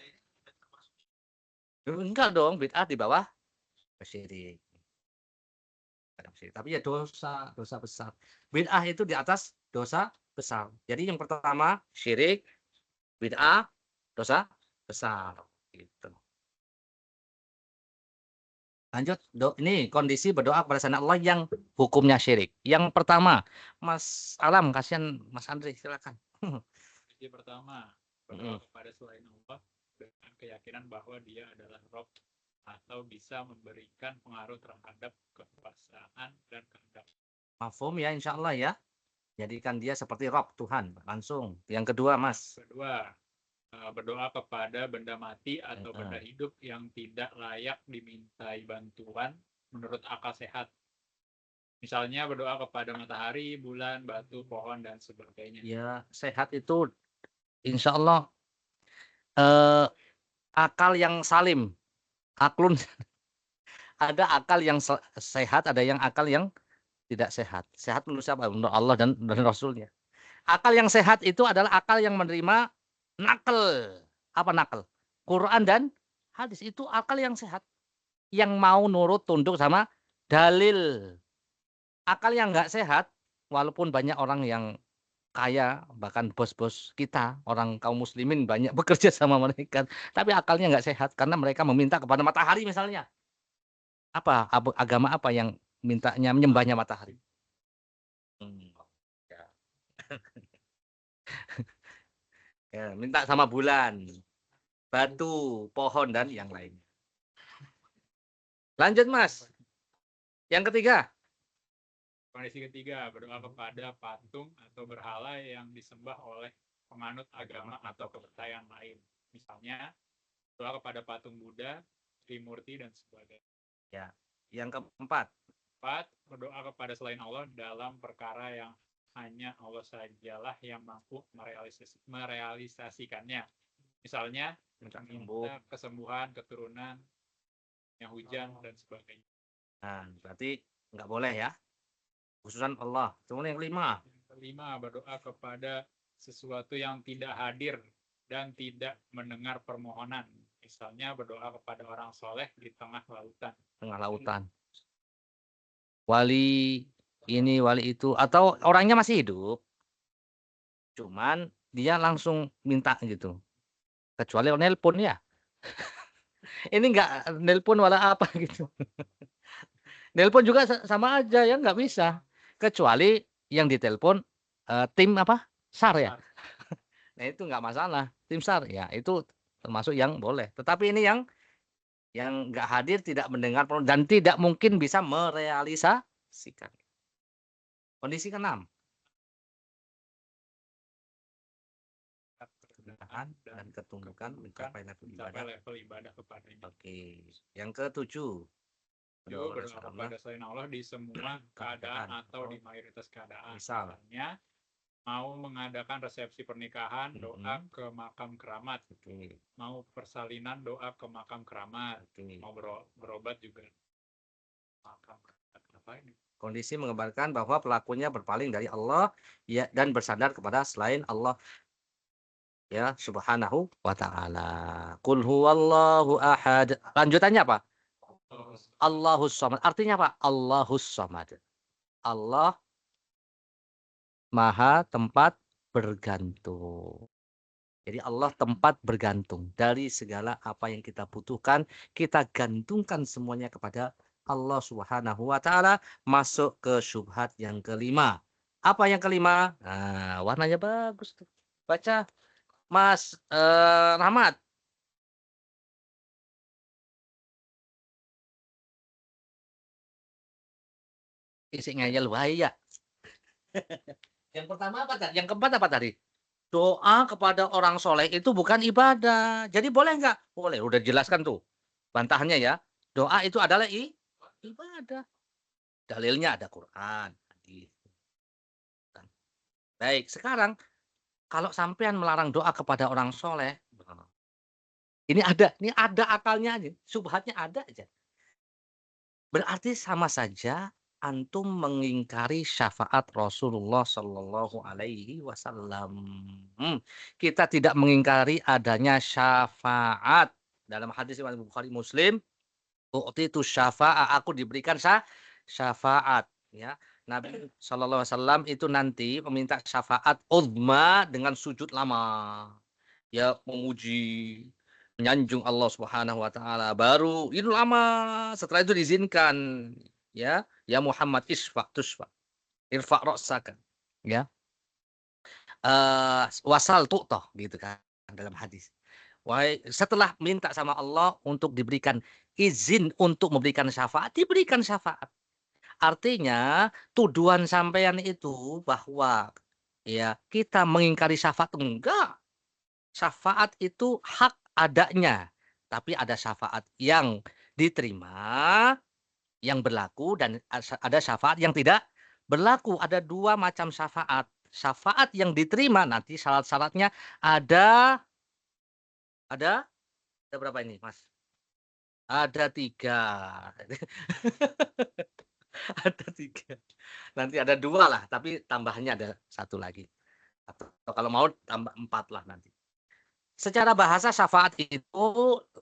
Enggak dong, bid'ah di bawah syirik. Tapi ya dosa, dosa besar. Bid'ah itu di atas dosa besar. Jadi yang pertama syirik, bid'ah, dosa besar. Gitu. Lanjut, ini kondisi berdoa kepada selain Allah yang hukumnya syirik. Yang pertama, Mas Alam, kasihan Mas Andri, silakan. Jadi pertama, berdoa kepada selain Allah dengan keyakinan bahwa dia adalah Rob atau bisa memberikan pengaruh terhadap kekuasaan dan kehendak. Mafhum ya, insya Allah ya. Jadikan dia seperti Rob Tuhan langsung. Yang kedua, Mas. Kedua, berdoa kepada benda mati atau benda hidup yang tidak layak dimintai bantuan menurut akal sehat. Misalnya berdoa kepada matahari, bulan, batu, pohon, dan sebagainya. Ya, sehat itu insya Allah akal yang salim. Aklun. Ada akal yang sehat, ada yang akal yang tidak sehat. Sehat menurut siapa? Menurut Allah dan Rasulnya. Akal yang sehat itu adalah akal yang menerima nakal. Apa nakal? Quran dan hadis itu akal yang sehat. Yang mau nurut tunduk sama dalil. Akal yang nggak sehat, walaupun banyak orang yang kaya, bahkan bos-bos kita, orang kaum muslimin banyak bekerja sama mereka. Tapi akalnya nggak sehat karena mereka meminta kepada matahari misalnya. Apa agama apa yang mintanya menyembahnya matahari? Ya. Ya, minta sama bulan, batu, pohon dan yang lain. Lanjut Mas. Yang ketiga. Kondisi ketiga, berdoa kepada patung atau berhala yang disembah oleh penganut agama atau kepercayaan lain. Misalnya, doa kepada patung Buddha, Trimurti, dan sebagainya. Ya. Yang keempat. Berdoa kepada selain Allah dalam perkara yang hanya Allah sajalah yang mampu merealisasikannya. Misalnya, minta kesembuhan, keturunan, yang hujan, dan sebagainya. Nah, berarti nggak boleh ya. Khususan Allah. Kemudian yang kelima, berdoa kepada sesuatu yang tidak hadir dan tidak mendengar permohonan. Misalnya berdoa kepada orang soleh di tengah lautan. Tengah lautan. Wali ini, wali itu. Atau orangnya masih hidup. Cuman dia langsung minta gitu. Kecuali nelpon ya. Ini nggak nelpon wala apa gitu. Nelpon juga sama aja ya, nggak bisa. Kecuali yang ditelepon tim apa? SAR ya. Nah itu nggak masalah. Tim SAR ya itu termasuk yang boleh. Tetapi ini yang nggak hadir, tidak mendengar dan tidak mungkin bisa merealisasikan. Kondisi ke-6. Dan ketundukan mencapai level ibadah kepadanya. Oke. Yang ke-7. Berdoa kepada selain Allah di semua keadaan atau di mayoritas keadaan. Misalnya mau mengadakan resepsi pernikahan, doa ke makam keramat. Mau persalinan, doa ke makam keramat. Mau berobat juga. Makam keramat. Apa ini? Kondisi mengabarkan bahwa pelakunya berpaling dari Allah ya, dan bersandar kepada selain Allah ya subhanahu wa ta'ala. Qul huwallahu ahad. Lanjutannya apa? Allahus Samad. Artinya apa? Allahus Samad. Allah Maha tempat bergantung. Jadi Allah tempat bergantung. Dari segala apa yang kita butuhkan, kita gantungkan semuanya kepada Allah Subhanahu wa ta'ala. Masuk ke syubhat yang kelima. Apa yang kelima? Nah, warnanya bagus tuh. Baca Mas Rahmat. Isi ngayal bahaya. Yang pertama apa tadi? Yang keempat apa tadi? Doa kepada orang soleh itu bukan ibadah. Jadi boleh nggak? Boleh. Udah jelaskan tuh bantahannya ya. Doa itu adalah ibadah. Dalilnya ada Quran. Baik, sekarang kalau sampean melarang doa kepada orang soleh, ini ada akalnya aja, subhatnya ada aja. Berarti sama saja antum mengingkari syafaat Rasulullah Shallallahu Alaihi Wasallam. Kita tidak mengingkari adanya syafaat. Dalam hadis Imam Bukhari Muslim, u'titu syafa'a, aku diberikan syafaat. Ya, Nabi Shallallahu Alaihi Wasallam itu nanti meminta syafaat uzma dengan sujud lama. Ya, memuji, menyanjung Allah Subhanahu Wa Taala. Baru itu lama. Setelah itu diizinkan. Ya Muhammad isfa tusfa irfa ra'saka, ya wasal tu'toh, gitu kan dalam hadis. Wahai, setelah minta sama Allah untuk diberikan izin untuk memberikan syafaat, diberikan syafaat. Artinya tuduhan sampean itu bahwa ya kita mengingkari syafaat, enggak. Syafaat itu hak adanya, tapi ada syafaat yang diterima, yang berlaku, dan ada syafaat yang tidak berlaku. Ada dua macam syafaat. Syafaat yang diterima nanti syarat-syaratnya ada berapa ini, Mas? Ada 3. Ada 3. Nanti ada 2 lah, tapi tambahannya ada 1 lagi. Atau kalau mau tambah 4 lah nanti. Secara bahasa syafaat itu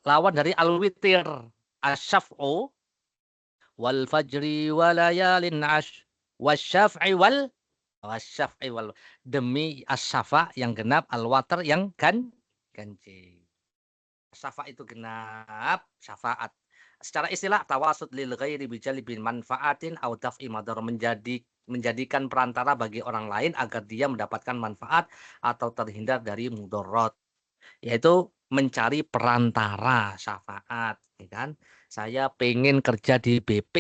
lawan dari al-witir, asy-syaf'u wal fajri walayalin ash wasyaf'i wal demi asyafa yang genap, al-watar yang ganjil. Syafa itu genap, syafaat. Secara istilah tawasud lil ghairi bijalibin manfaatin au daf'i madar, menjadikan perantara bagi orang lain agar dia mendapatkan manfaat atau terhindar dari mudarat. Yaitu mencari perantara syafaat, ya kan? Saya pengen kerja di BP,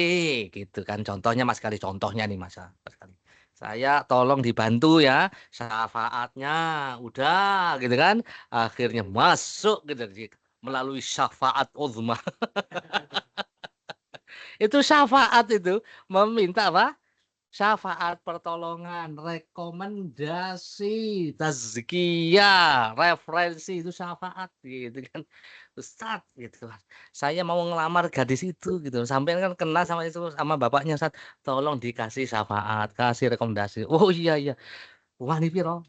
gitu kan? Contohnya Mas Kali, contohnya nih Mas Kali. Saya tolong dibantu ya, syafaatnya udah, gitu kan? Akhirnya masuk gitu melalui syafaat uzma. Itu syafaat itu meminta apa? Syafaat, pertolongan, rekomendasi, tazkiyah, referensi, itu syafaat gitu kan. Ustaz gitu kan. Saya mau ngelamar gadis itu gitu. Sampai kan kenal sama itu sama bapaknya, Ustaz. Tolong dikasih syafaat, kasih rekomendasi. Oh iya iya. Wah ini piro.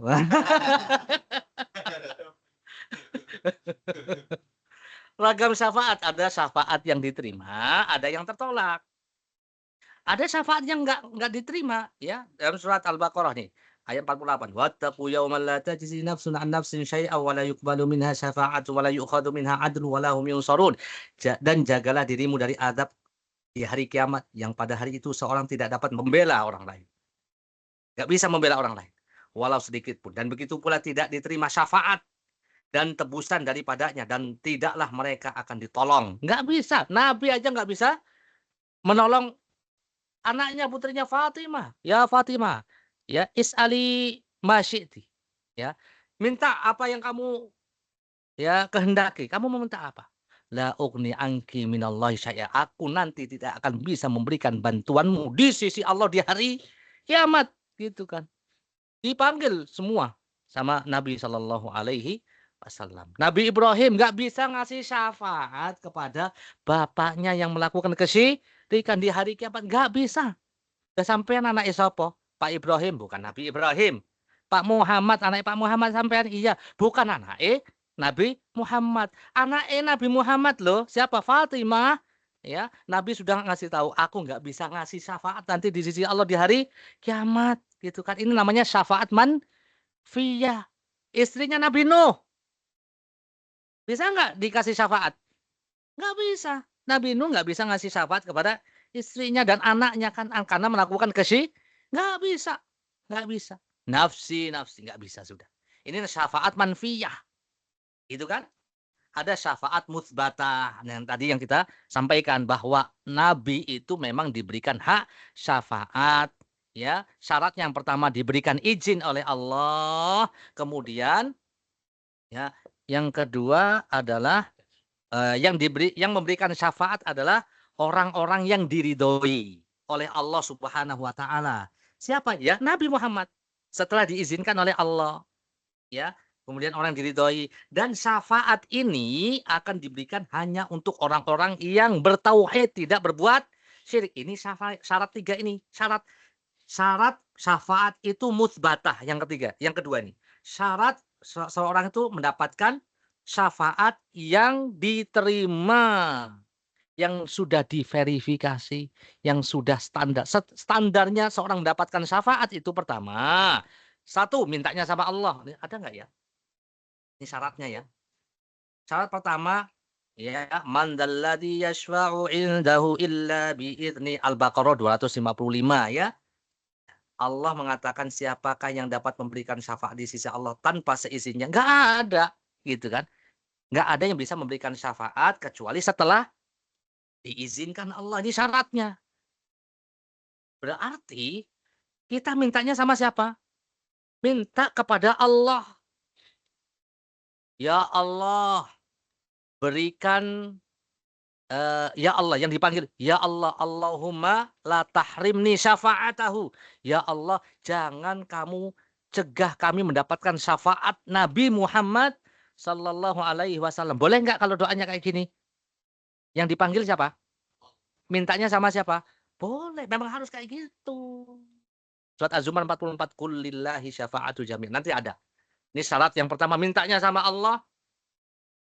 Ragam syafaat, ada syafaat yang diterima, ada yang tertolak. Ada syafaat yang enggak diterima, ya. Dalam surat Al-Baqarah nih, ayat 48. Wattaqu yawman la tajzi nafsun an nafsin syai'an wa la yuqbalu minha syafa'atun wa la yu'khadhu minha 'adlun wa la hum yunsarun. Dan jagalah dirimu dari azab di hari kiamat, yang pada hari itu seorang tidak dapat membela orang lain. Enggak bisa membela orang lain, walau sedikit pun. Dan begitu pula tidak diterima syafaat dan tebusan daripadanya, dan tidaklah mereka akan ditolong. Enggak bisa. Nabi aja enggak bisa menolong anaknya, putrinya Fatimah. Ya Fatimah, ya is'ali ma syi'ti. Ya, minta apa yang kamu ya kehendaki. Kamu meminta apa? La ugni anki minallahi syai'a. Aku nanti tidak akan bisa memberikan bantuanmu di sisi Allah di hari kiamat, gitu kan. Dipanggil semua sama Nabi Shallallahu Alaihi Wasallam. Nabi Ibrahim nggak bisa ngasih syafaat kepada bapaknya yang melakukan kesyirikan di hari kiamat, nggak bisa. Udah sampean anak sapa? Pak Ibrahim, bukan Nabi Ibrahim. Pak Muhammad, anak Pak Muhammad sampean, iya, bukan anak Nabi Muhammad. Anak Nabi Muhammad loh, siapa? Fatimah. Ya, Nabi sudah ngasih tahu, aku nggak bisa ngasih syafaat nanti di sisi Allah di hari kiamat, gitu kan. Ini namanya syafaat manfiyah. Istrinya Nabi Nuh, bisa nggak dikasih syafaat? Nggak bisa. Nabi Nuh nggak bisa ngasih syafaat kepada istrinya dan anaknya kan, karena melakukan nggak bisa, nggak bisa. Nafsi nggak bisa sudah. Ini syafaat manfiyah, gitu kan? Ada syafaat mutsbatah yang tadi yang kita sampaikan, bahwa Nabi itu memang diberikan hak syafaat. Ya, syarat yang pertama diberikan izin oleh Allah, kemudian ya yang kedua adalah yang memberikan syafaat adalah orang-orang yang diridhoi oleh Allah Subhanahu wa taala. Siapa? Ya, Nabi Muhammad. Setelah diizinkan oleh Allah, ya. Kemudian orang diridhoi, dan syafaat ini akan diberikan hanya untuk orang-orang yang bertauhid, tidak berbuat syirik. Ini syarat 3 ini. Syarat syafaat itu mutsbatah yang ketiga. Yang kedua ini. Syarat seorang itu mendapatkan syafaat yang diterima, yang sudah diverifikasi, yang sudah standar. Standarnya seorang mendapatkan syafaat itu pertama, satu, mintanya sama Allah. Ada nggak ya? Ini syaratnya ya. Syarat pertama, ya, man dzalladzi yashfa'u 'indahu illa bi'izni. Al-Baqarah 255 ya. Allah mengatakan siapakah yang dapat memberikan syafaat di sisi Allah tanpa seizinnya? Nggak ada, gitu kan? Nggak ada yang bisa memberikan syafaat kecuali setelah diizinkan Allah. Ini syaratnya. Berarti kita mintanya sama siapa? Minta kepada Allah. Ya Allah, berikan ya Allah yang dipanggil. Ya Allah, Allahumma la tahrimni syafa'atahu. Ya Allah, jangan kamu cegah kami mendapatkan syafaat Nabi Muhammad sallallahu alaihi wasallam. Boleh nggak kalau doanya kayak gini? Yang dipanggil siapa? Mintanya sama siapa? Boleh, memang harus kayak gitu. Surat Az-Zumar 44, qul lillahi syafa'atu jami'. Nanti ada. Ini syarat yang pertama, mintanya sama Allah.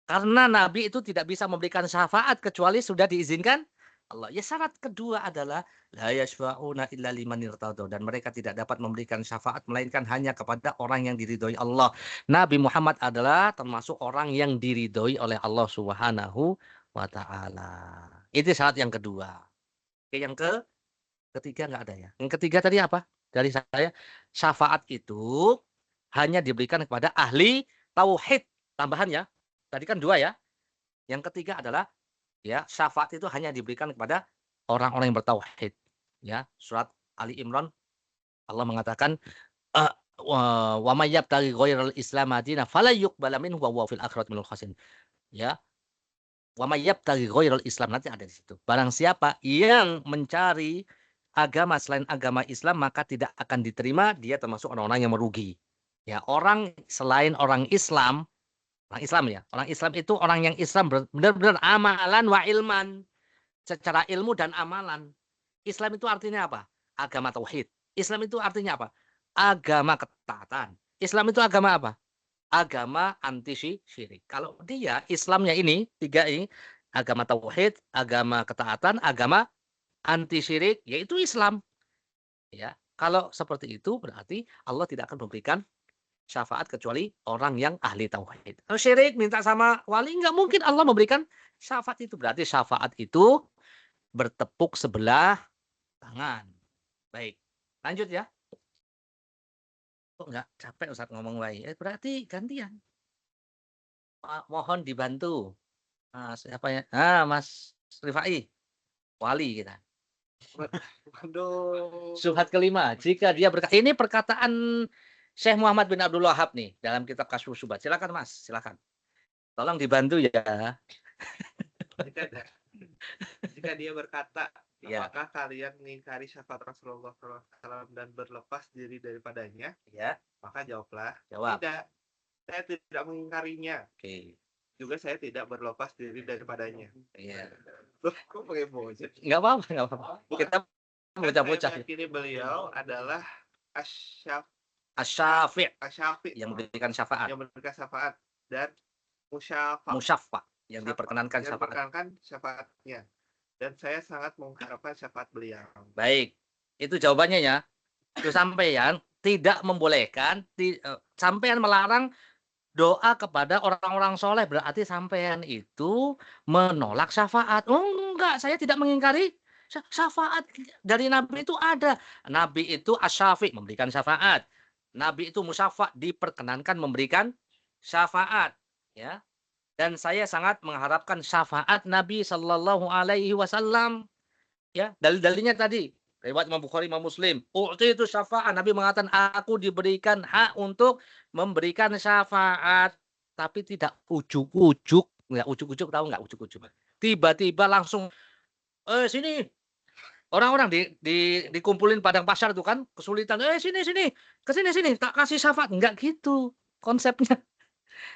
Karena Nabi itu tidak bisa memberikan syafaat kecuali sudah diizinkan Allah. Ya, syarat kedua adalah la yashfa'una illa liman irtadha, dan mereka tidak dapat memberikan syafaat melainkan hanya kepada orang yang diridhoi Allah. Nabi Muhammad adalah termasuk orang yang diridhoi oleh Allah Subhanahu wa taala. Itu syarat yang kedua. Oke, yang ketiga nggak ada ya. Yang ketiga tadi apa? Dari saya, syafaat itu hanya diberikan kepada ahli tauhid. Tambahan ya. Tadi kan 2 ya. Yang ketiga adalah ya, syafaat itu hanya diberikan kepada orang-orang yang bertauhid. Ya, surat Ali Imran Allah mengatakan wa may yabtaghi ghairal islam madina fala yuqbala minhu wa huwa fil akhirati minal khasirin. Ya. Wa may yabtaghi ghairal islam, nanti ada di situ. Barang siapa yang mencari agama selain agama Islam maka tidak akan diterima, dia termasuk orang-orang yang merugi. Ya, orang selain orang Islam ya. Orang Islam itu orang yang Islam benar-benar amalan wa ilman. Secara ilmu dan amalan. Islam itu artinya apa? Agama tauhid. Islam itu artinya apa? Agama ketaatan. Islam itu agama apa? Agama anti syirik. Kalau dia Islamnya ini, 3 ini, agama tauhid, agama ketaatan, agama anti syirik, yaitu Islam. Ya. Kalau seperti itu berarti Allah tidak akan memberikan syafaat kecuali orang yang ahli tauhid. Kalau syirik minta sama wali, nggak mungkin Allah memberikan syafaat itu. Berarti syafaat itu bertepuk sebelah tangan. Baik, lanjut ya. Kok nggak capek Ustaz ngomong baik? Berarti gantian. Mohon dibantu. Siapa ya? Mas Rifai, wali kita. Waduh. Subhat kelima, jika dia ini perkataan Syekh Muhammad bin Abdul Wahab nih dalam kitab Kasyfus Syubhat. Silakan Mas, silakan. Tolong dibantu ya. Jika dia berkata, Ya. apakah kalian mengingkari syafaat Rasulullah SAW dan berlepas diri daripadanya? Ya. Maka jawablah, Jawab. tidak. Saya tidak mengingkarinya. Oke. Juga saya tidak berlepas diri daripadanya. Iya. Loh, kok pakai bocah? Nggak apa-apa, nggak apa-apa. Kita bocah-bocah. Saya meyakini beliau adalah Asy-Syafi' Asy-Syafi' yang memberikan syafaat. yang memberikan syafaat dan musyafa' Musyaffa yang diperkenankan yang syafaat. diperkenankan syafaatnya. Dan saya sangat mengharapkan syafaat beliau. Baik. Itu jawabannya ya. Itu sampean tidak membolehkan, sampean melarang doa kepada orang-orang soleh, berarti sampean itu menolak syafaat. Oh enggak, saya tidak mengingkari syafaat dari Nabi itu ada. Nabi itu asy-Syafi' memberikan syafaat. Nabi itu musyafa' diperkenankan memberikan syafaat, ya. Dan saya sangat mengharapkan syafaat Nabi Shallallahu Alaihi Wasallam. Ya, dalil-dalilnya tadi riwayat Imam Bukhari, Imam Muslim. Itu syafaat, Nabi mengatakan aku diberikan hak untuk memberikan syafaat, tapi tidak ujuk-ujuk. Ya, ujuk-ujuk, tahu nggak ujuk-ujuk? Tiba-tiba langsung sini. Orang-orang dikumpulin padang pasar itu kan kesulitan. Sini kesini tak kasih syafaat, enggak gitu konsepnya.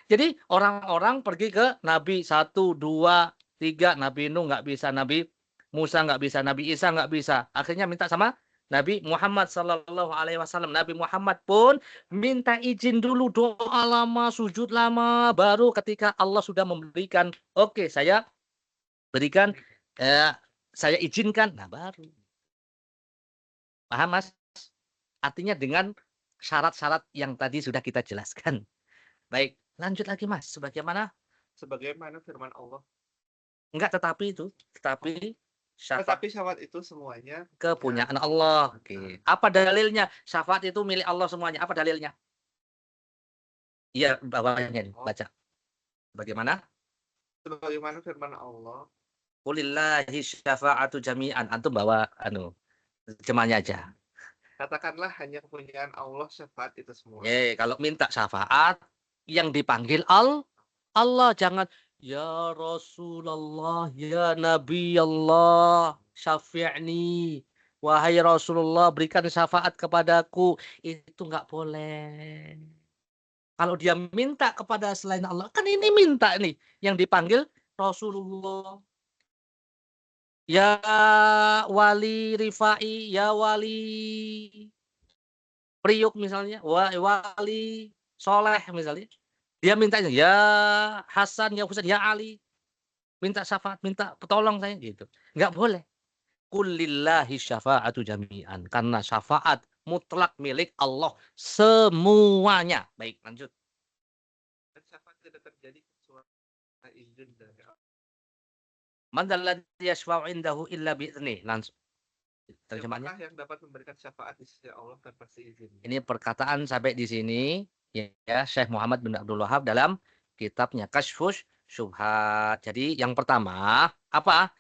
Jadi orang-orang pergi ke Nabi 1, 2, 3, Nabi Nuh nggak bisa, Nabi Musa nggak bisa, Nabi Isa nggak bisa. Akhirnya minta sama Nabi Muhammad Sallallahu Alaihi Wasallam. Nabi Muhammad pun minta izin dulu, doa lama, sujud lama, baru ketika Allah sudah memberikan, oke, saya berikan, saya izinkan, nah baru. Paham, Mas? Artinya dengan syarat-syarat yang tadi sudah kita jelaskan. Baik, lanjut lagi, Mas. Sebagaimana firman Allah. Enggak, tetapi syafaat Tetapi syafaat itu semuanya kepunyaan Allah. Oke. Apa dalilnya? Syafaat itu milik Allah semuanya. Apa dalilnya? Iya, bawahnya nih, baca. Bagaimana? sebagaimana firman Allah. Qulillahi syafa'atu jami'an. Antum bawa jemaahnya aja. Katakanlah hanya kepunyaan Allah syafaat itu semua. Kalau minta syafaat yang dipanggil Allah, jangan ya Rasulullah, ya Nabi Allah, syafi'ni. Wahai Rasulullah, berikan syafaat kepadaku. Itu nggak boleh. Kalau dia minta kepada selain Allah, kan ini minta nih, yang dipanggil Rasulullah. Ya wali Rifai, ya wali Priuk misalnya, wali Soleh misalnya. Dia mintanya, ya Hasan, ya Husain, ya Ali. Minta syafaat, minta tolong saya gitu. Nggak boleh. Kullillahi syafa'atu jami'an. Karena syafaat mutlak milik Allah semuanya. Baik, lanjut. Dan syafaat tidak terjadi kecuali izin dari Allah. Man dzalladzi yashfa'u indahu illa bi'idnih. Langsung. Terjemahnya. Siapakah yang dapat memberikan syafaat di sisi Allah tanpa seizin? Ini perkataan sampai di sini ya Syekh Muhammad bin Abdul Wahab dalam kitabnya Kasyfus Syubhat. Jadi yang pertama apa?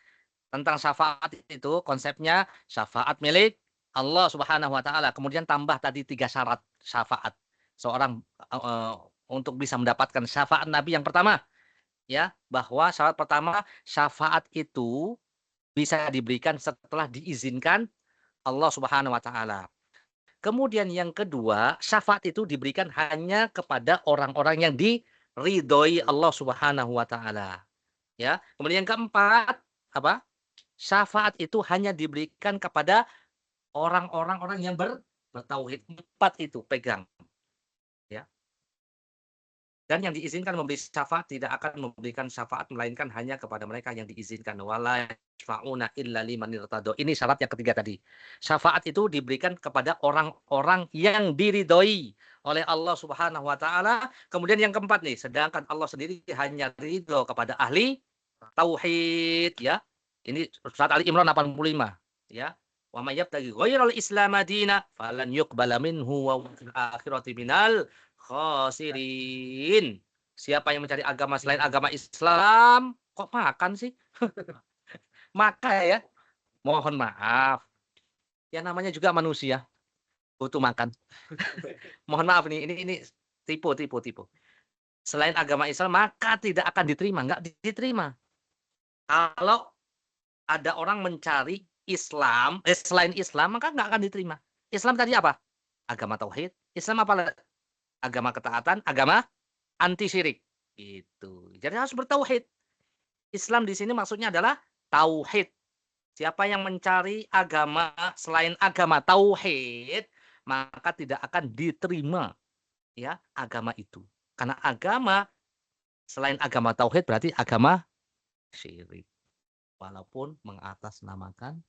Tentang syafaat itu konsepnya syafaat milik Allah Subhanahu wa taala. Kemudian tambah tadi 3 syarat syafaat. Seorang untuk bisa mendapatkan syafaat Nabi yang pertama ya, bahwa syarat pertama syafaat itu bisa diberikan setelah diizinkan Allah Subhanahu wa taala. Kemudian yang kedua, syafaat itu diberikan hanya kepada orang-orang yang diridhoi Allah Subhanahu wa taala. Ya. Kemudian yang keempat, apa? Syafaat itu hanya diberikan kepada orang-orang yang bertauhid. 4 itu pegang. Ya. Dan yang diizinkan memberi syafaat tidak akan memberikan syafaat melainkan hanya kepada mereka yang diizinkan. Wala yashfa'una illa liman irtado. Ini syarat yang ketiga tadi. Syafaat itu diberikan kepada orang-orang yang diridhoi oleh Allah Subhanahu wa taala. Kemudian yang keempat nih, sedangkan Allah sendiri hanya ridho kepada ahli tauhid ya. Ini surat Ali Imran 85 ya. Wa may yabtaghi ghairal islam madina falan yuqbala minhu wa fil akhirati minal khasirin. Siapa yang mencari agama selain agama Islam, kok makan sih? Maka ya, mohon maaf. Ya namanya juga manusia, butuh makan. Mohon maaf nih, ini tipu. Selain agama Islam, maka tidak akan diterima, enggak diterima. Kalau ada orang mencari Islam, selain Islam, maka enggak akan diterima. Islam tadi apa? Agama tauhid. Islam apa? Agama ketaatan, agama anti syirik. Gitu. Jadi harus bertauhid. Islam di sini maksudnya adalah tauhid. Siapa yang mencari agama selain agama tauhid, maka tidak akan diterima ya agama itu. Karena agama selain agama tauhid berarti agama syirik. Walaupun mengatasnamakan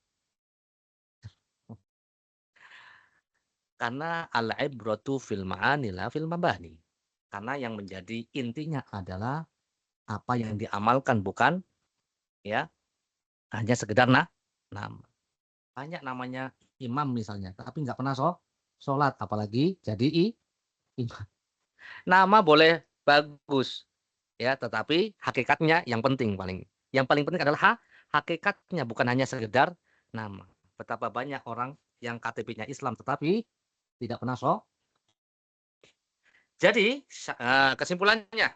karena al-ibratu fil ma'ani la fil mabani. Karena yang menjadi intinya adalah apa yang diamalkan, bukan ya hanya sekedar nama. Banyak namanya imam misalnya, tapi nggak pernah sholat, apalagi jadi imam. Nama boleh bagus ya, tetapi hakikatnya yang penting yang paling penting adalah hakikatnya, bukan hanya sekedar nama. Betapa banyak orang yang KTP-nya Islam tetapi tidak pernah sholat. Jadi kesimpulannya,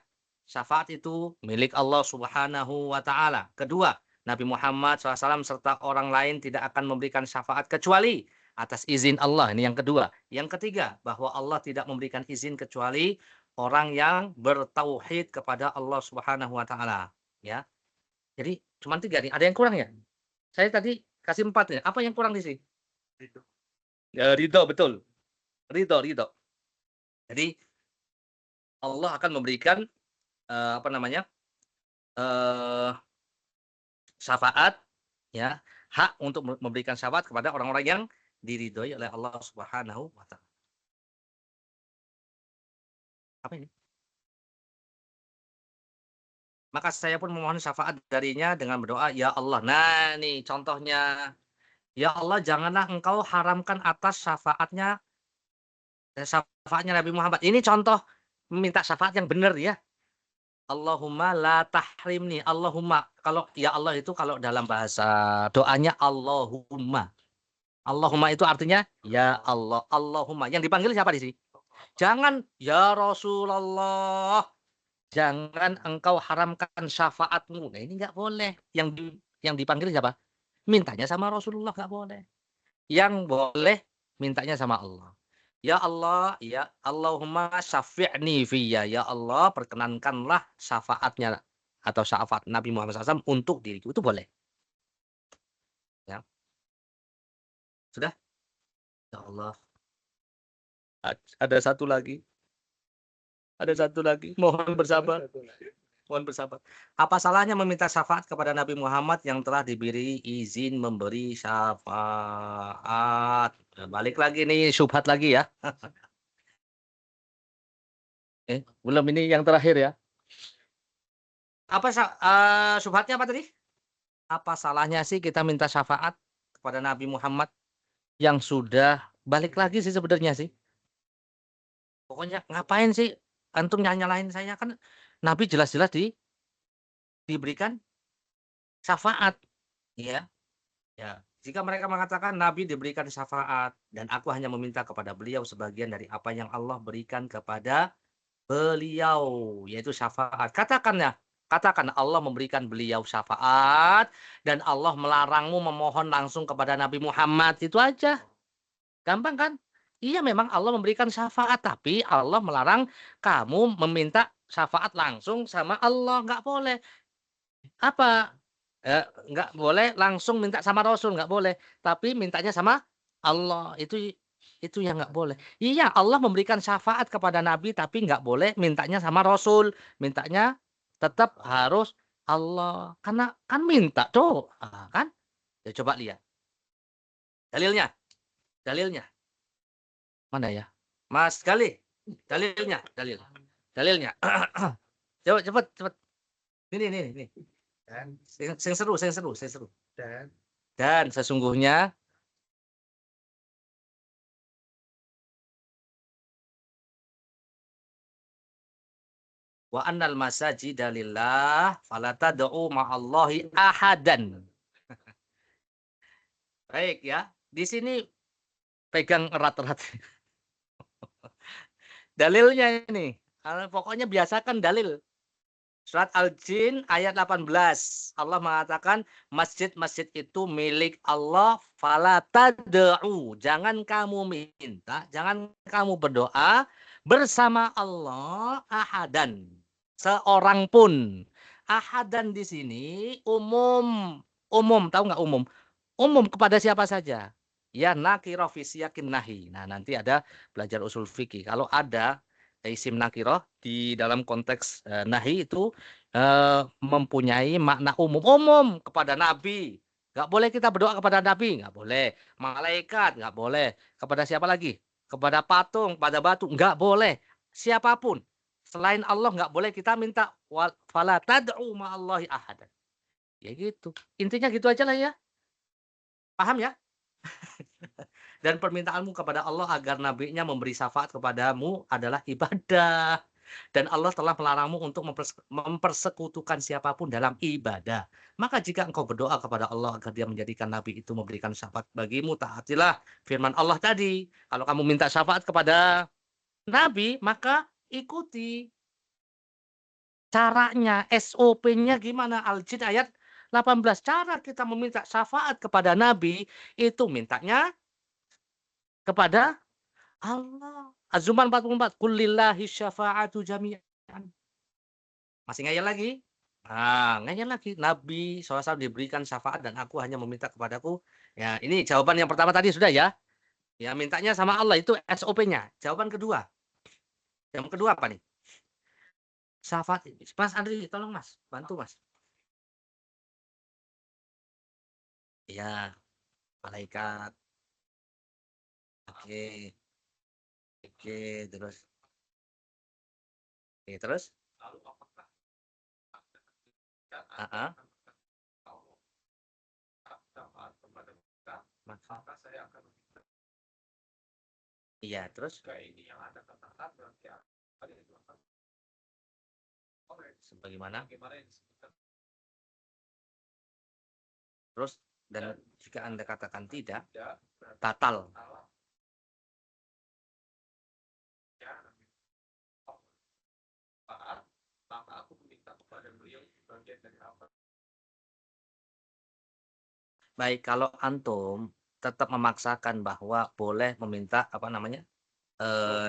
syafaat itu milik Allah Subhanahu wa taala. Kedua, Nabi Muhammad SAW serta orang lain tidak akan memberikan syafaat kecuali atas izin Allah. Ini yang kedua. Yang ketiga, bahwa Allah tidak memberikan izin kecuali orang yang bertauhid kepada Allah Subhanahu wa taala, ya. Jadi cuma 3 nih. Ada yang kurang ya? Saya tadi kasih 4 ya. Apa yang kurang di sini? Ridho. Ya, ridho, betul. Ridho. Jadi Allah akan memberikan apa namanya? Syafaat, ya, hak untuk memberikan syafaat kepada orang-orang yang diridhoi oleh Allah Subhanahu wa taala. Apa ini? Maka saya pun memohon syafaat darinya dengan berdoa, ya Allah. Nah, nih contohnya. Ya Allah, janganlah engkau haramkan atas syafaatnya Nabi Muhammad. Ini contoh meminta syafaat yang benar ya. Allahumma la tahrimni. Allahumma. Kalau ya Allah itu kalau dalam bahasa doanya Allahumma. Allahumma itu artinya ya Allah. Allahumma. Yang dipanggil siapa di sini? Jangan ya Rasulullah. Jangan engkau haramkan syafaatmu. Nah, ini enggak boleh. Yang dipanggil siapa? Mintanya sama Rasulullah enggak boleh. Yang boleh mintanya sama Allah. Ya Allah, ya Allahumma syafi'ni fiyya. Ya Allah, perkenankanlah syafaatnya atau syafaat Nabi Muhammad SAW untuk diriku. Itu boleh. Ya. Sudah? Ya Allah. Ada satu lagi. Mohon bersabar. Apa salahnya meminta syafaat kepada Nabi Muhammad yang telah diberi izin memberi syafaat? Nah, balik lagi nih, syubhat lagi ya. Belum, ini yang terakhir ya. Apa syubhatnya apa tadi? Apa salahnya sih kita minta syafaat kepada Nabi Muhammad yang sudah balik lagi sih sebenarnya sih. Pokoknya ngapain sih antum nyalahin saya, kan Nabi jelas-jelas diberikan syafaat, ya. Ya, jika mereka mengatakan Nabi diberikan syafaat dan aku hanya meminta kepada beliau sebagian dari apa yang Allah berikan kepada beliau, yaitu syafaat. Katakan Allah memberikan beliau syafaat dan Allah melarangmu memohon langsung kepada Nabi Muhammad, itu aja. Gampang kan? Iya, memang Allah memberikan syafaat, tapi Allah melarang kamu meminta syafaat langsung sama Allah, nggak boleh. Apa? Nggak boleh langsung minta sama Rasul, nggak boleh. Tapi mintanya sama Allah. Itu yang nggak boleh. Iya, Allah memberikan syafaat kepada Nabi, tapi nggak boleh mintanya sama Rasul. Mintanya tetap harus Allah. Karena kan minta tuh. Kan? Ya, coba lihat. Dalilnya. Mana ya? Mas Gali. Dalilnya. Coba, cepet. Ini. Sing seru. Dan sesungguhnya wa annal masajida lillah fala tad'u ma'allahi ahadan. Baik ya. Di sini pegang erat-erat. Dalilnya ini. Pokoknya biasakan dalil. Surat Al-Jin ayat 18. Allah mengatakan masjid-masjid itu milik Allah, fala tad'u. Jangan kamu minta, jangan kamu berdoa bersama Allah ahadan. Seorang pun. Ahadan di sini umum. Umum, tahu nggak umum? Umum kepada siapa saja. Ya nakirah fi siyakin nahi. Nah, nanti ada belajar usul fikih. Kalau ada isim nakirah di dalam konteks nahi itu mempunyai makna umum kepada Nabi. Nggak boleh kita berdoa kepada Nabi, nggak boleh. Malaikat nggak boleh. Kepada siapa lagi? Kepada patung, pada batu, nggak boleh. Siapapun selain Allah nggak boleh kita minta fala tad'u ma'allahi ahad. Ya gitu. Intinya gitu aja lah ya. Paham ya? Dan permintaanmu kepada Allah agar nabinya memberi syafaat kepadamu adalah ibadah. Dan Allah telah melarangmu untuk mempersekutukan siapapun dalam ibadah. Maka jika engkau berdoa kepada Allah agar dia menjadikan nabi itu memberikan syafaat bagimu, taatilah firman Allah tadi. Kalau kamu minta syafaat kepada nabi, maka ikuti caranya, SOP-nya gimana. Al-Jin ayat 18. Cara kita meminta syafaat kepada nabi itu mintanya kepada Allah. Az-Zumar 44. Kullillahi syafa'atu jami'an. Masih ngayal lagi? Nah, nanya lagi, Nabi SAW diberikan syafaat dan aku hanya meminta kepadaku. Ya, ini jawaban yang pertama tadi sudah ya. Ya, mintanya sama Allah itu SOP-nya. Jawaban kedua. Yang kedua apa nih? Syafaat. Mas Andri, tolong Mas, bantu Mas. Ya, malaikat. Oke. Oke, terus. Oke, terus? Ah, maka iya, terus sebagaimana terus dan jika Anda katakan tidak, batal. Baik, kalau antum tetap memaksakan bahwa boleh meminta apa namanya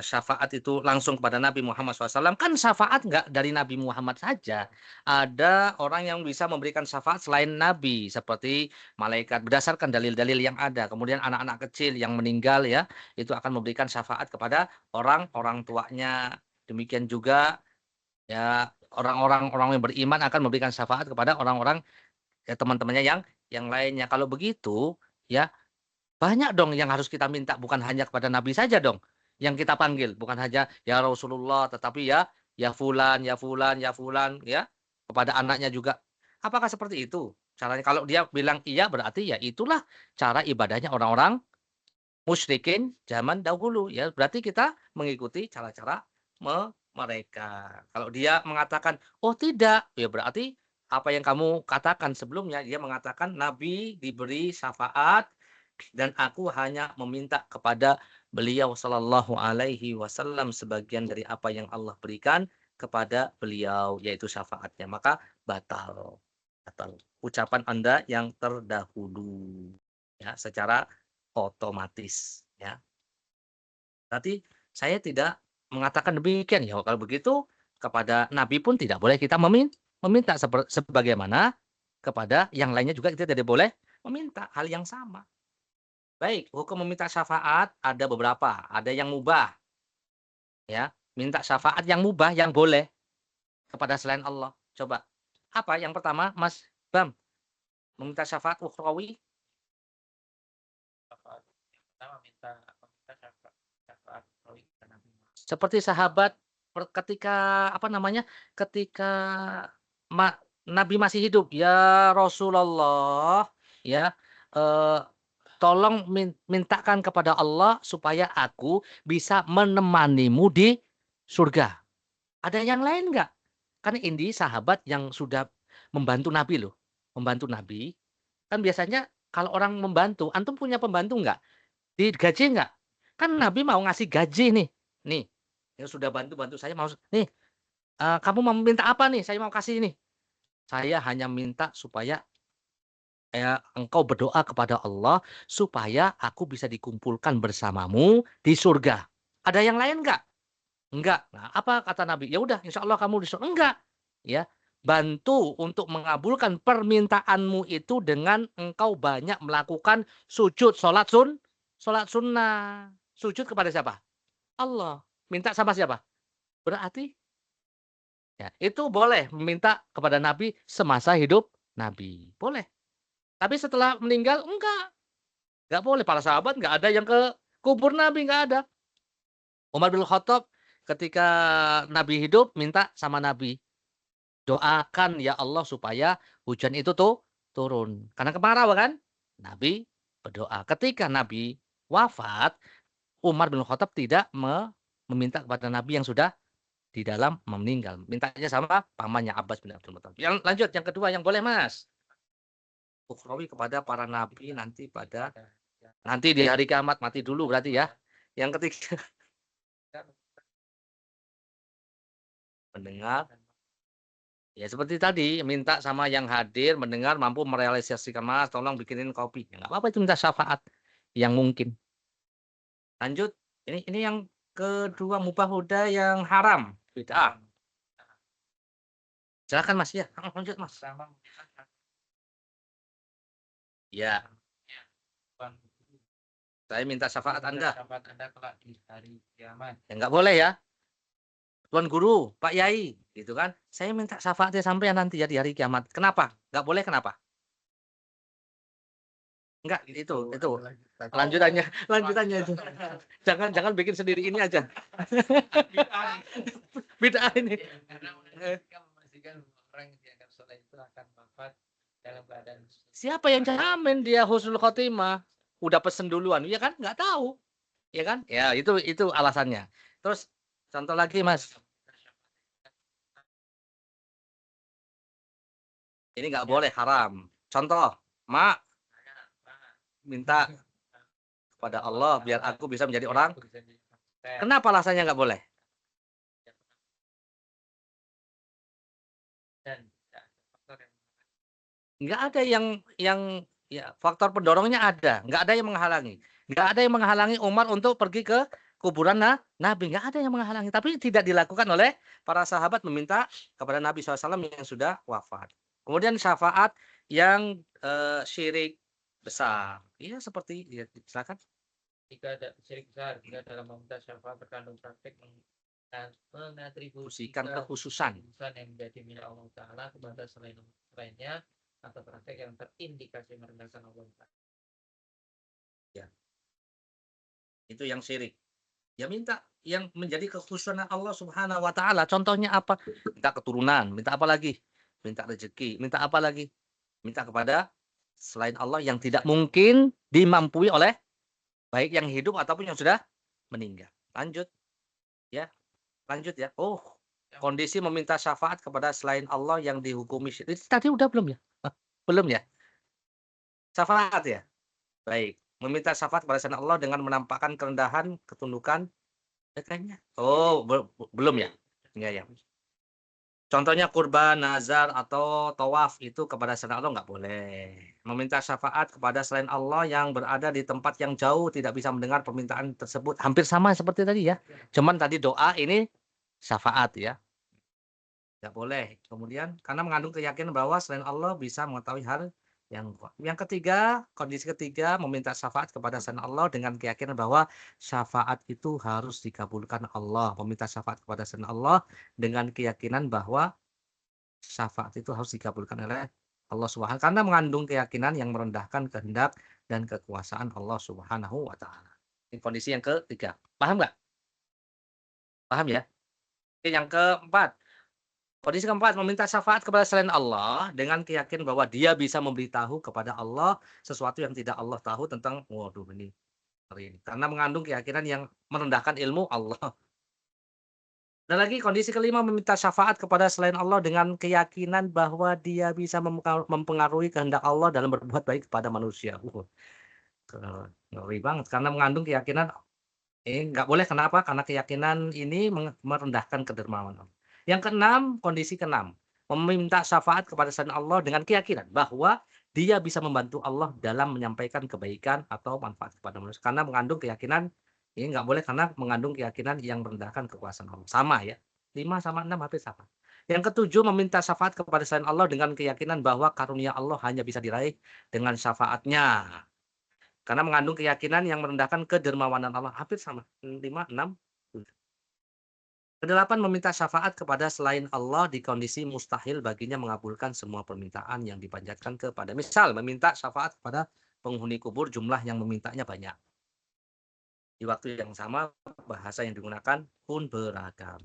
syafaat itu langsung kepada Nabi Muhammad SAW, kan syafaat nggak dari Nabi Muhammad saja. Ada orang yang bisa memberikan syafaat selain Nabi, seperti malaikat, berdasarkan dalil-dalil yang ada. Kemudian anak-anak kecil yang meninggal ya, itu akan memberikan syafaat kepada orang tuanya. Demikian juga ya orang yang beriman akan memberikan syafaat kepada orang-orang ya teman-temannya yang lainnya. Kalau begitu ya banyak dong yang harus kita minta, bukan hanya kepada Nabi saja dong yang kita panggil, bukan hanya ya Rasulullah, tetapi ya fulan, ya fulan, ya fulan, ya kepada anaknya juga. Apakah seperti itu caranya? Kalau dia bilang iya, berarti ya itulah cara ibadahnya orang-orang musyrikin zaman dahulu. Ya berarti kita mengikuti cara-cara mereka. Kalau dia mengatakan, oh tidak, ya berarti apa yang kamu katakan sebelumnya, dia mengatakan Nabi diberi syafaat dan aku hanya meminta kepada beliau sallallahu alaihi wasallam sebagian dari apa yang Allah berikan kepada beliau, yaitu syafaatnya. Maka batal. Batal. Ucapan Anda yang terdahulu. Ya, secara otomatis. Ya. Berarti saya tidak mengatakan demikian. Ya, kalau begitu kepada Nabi pun tidak boleh kita meminta sebagaimana kepada yang lainnya juga kita tidak boleh meminta hal yang sama. Baik, hukum meminta syafaat ada beberapa, ada yang mubah, ya. Minta syafaat yang mubah yang boleh kepada selain Allah. Coba. Apa yang pertama, Mas Bam? Meminta syafaat ukhrawi? Seperti sahabat ketika apa namanya? Ketika ma Nabi masih hidup, ya Rasulullah, ya, eh, tolong mintakan kepada Allah supaya aku bisa menemanimu di surga. Ada yang lain nggak? Kan ini sahabat yang sudah membantu Nabi loh. Membantu Nabi. Kan biasanya kalau orang membantu, antum punya pembantu nggak? Digaji nggak? Kan Nabi mau ngasih gaji nih. Nih, yang sudah bantu-bantu saya mau, nih, kamu mau minta apa nih? Saya mau kasih nih. Saya hanya minta supaya engkau berdoa kepada Allah supaya aku bisa dikumpulkan bersamamu di surga. Ada yang lain enggak? Enggak. Nah, apa kata Nabi? Ya udah, insya Allah kamu di surga. Enggak. Ya, bantu untuk mengabulkan permintaanmu itu dengan engkau banyak melakukan sujud, sholat sunnah. Sujud kepada siapa? Allah. Minta sama siapa? Berarti ya, itu boleh meminta kepada Nabi semasa hidup Nabi. Boleh. Tapi setelah meninggal, enggak boleh. Para sahabat enggak ada yang ke kubur Nabi, enggak ada. Umar bin Khattab ketika Nabi hidup minta sama Nabi, doakan ya Allah supaya hujan itu tuh turun. Karena kemarau kan? Nabi berdoa. Ketika Nabi wafat, Umar bin Khattab tidak meminta kepada Nabi yang sudah di dalam meninggal. Mintanya sama pamannya Abbas bin Abdul Muthalib. Yang lanjut, yang kedua yang boleh Mas. Ukhrawi kepada para nabi nanti di hari kiamat, mati dulu berarti ya. Yang ketiga mendengar ya seperti tadi, minta sama yang hadir mendengar mampu merealisasikan, Mas tolong bikinin kopi. Ya enggak apa-apa, itu minta syafaat yang mungkin. Lanjut, ini yang kedua mubah huda yang haram, bid'ah. Silakan Mas ya, lanjut Mas. Sama Ya, saya minta syafaat Anda. syafaat Anda kelak di hari kiamat. Ya nggak boleh ya. Tuan Guru, Pak Yai, gitu kan. Saya minta syafaatnya sampai nanti ya di hari kiamat. Kenapa? Nggak boleh kenapa? Enggak, itu. Lanjutannya itu. Jangan bikin sendiri ini aja. Bid'ah ini. Karena mereka memastikan bahwa orang yang dianggap soleh itu akan wafat dalam keadaan Siapa yang jamin dia husnul khotimah? Udah pesen duluan, ya kan? Nggak tahu. Ya kan? Ya, itu alasannya. Terus contoh lagi, Mas. Ini nggak boleh, haram. Contoh, Mak minta kepada Allah biar aku bisa menjadi orang. Kenapa alasannya nggak boleh? dan Nggak ada yang ya faktor pendorongnya ada, nggak ada yang menghalangi. Nggak ada yang menghalangi Umar untuk pergi ke kuburan Nabi, nggak ada yang menghalangi. Tapi tidak dilakukan oleh para sahabat meminta kepada Nabi SAW yang sudah wafat. Kemudian syafaat yang syirik besar, iya seperti ya, silakan. jika ada syirik besar, jika dalam meminta syafaat terkandung praktek mengatribusikan Kekhususan. yang menjadi milik Allah Ta'ala kepada selainnya atau praktek yang terindikasi merendahkan Allah Ta'ala. Itu yang syirik. Ya minta yang menjadi kekhususan Allah Subhanahu wa taala. Contohnya apa? Minta keturunan, minta apa lagi? Minta rezeki, minta apa lagi? Minta kepada selain Allah yang tidak mungkin dimampui oleh baik yang hidup ataupun yang sudah meninggal. Lanjut. Ya. Lanjut ya. Oh, kondisi meminta syafaat kepada selain Allah yang dihukumi syirik. Tadi udah belum ya? Belum ya? Syafaat ya? Baik. Meminta syafaat kepada selain Allah dengan menampakkan kerendahan, ketundukan. Kayaknya. Oh, belum ya? Iya ya. Contohnya kurban, nazar, atau tawaf itu kepada selain Allah nggak boleh. Meminta syafaat kepada selain Allah yang berada di tempat yang jauh tidak bisa mendengar permintaan tersebut. Hampir sama seperti tadi ya. Cuman tadi doa, ini syafaat ya. Nggak boleh. Kemudian karena mengandung keyakinan bahwa selain Allah bisa mengetahui hal yang ketiga, kondisi ketiga, meminta syafaat kepada selain Allah dengan keyakinan bahwa syafaat itu harus dikabulkan Allah. Meminta syafaat kepada selain Allah dengan keyakinan bahwa syafaat itu harus dikabulkan oleh Allah Subhanahu karena mengandung keyakinan yang merendahkan kehendak dan kekuasaan Allah Subhanahu wa taala. Ini kondisi yang ketiga. Paham nggak? Paham ya? Oke, yang keempat. Kondisi keempat, meminta syafaat kepada selain Allah dengan keyakinan bahwa dia bisa memberitahu kepada Allah sesuatu yang tidak Allah tahu tentang, waduh ini. Karena mengandung keyakinan yang merendahkan ilmu Allah. Dan lagi kondisi kelima, meminta syafaat kepada selain Allah dengan keyakinan bahwa dia bisa mempengaruhi kehendak Allah dalam berbuat baik kepada manusia. Ngeri banget, karena mengandung keyakinan, nggak boleh, kenapa? Karena keyakinan ini merendahkan kedermawan Allah. Yang keenam, kondisi keenam, meminta syafaat kepada selain Allah dengan keyakinan bahwa dia bisa membantu Allah dalam menyampaikan kebaikan atau manfaat kepada manusia. Karena mengandung keyakinan, ini nggak boleh karena mengandung keyakinan yang merendahkan kekuasaan Allah. Sama ya, 5 sama 6 hampir sama. Yang ketujuh, meminta syafaat kepada selain Allah dengan keyakinan bahwa karunia Allah hanya bisa diraih dengan syafaatnya. Karena mengandung keyakinan yang merendahkan kedermawanan Allah. Hampir sama, 5, 6, 7. Kedelapan, meminta syafaat kepada selain Allah di kondisi mustahil baginya mengabulkan semua permintaan yang dipanjatkan kepada. Misal, meminta syafaat kepada penghuni kubur, jumlah yang memintanya banyak. Di waktu yang sama, bahasa yang digunakan pun beragam.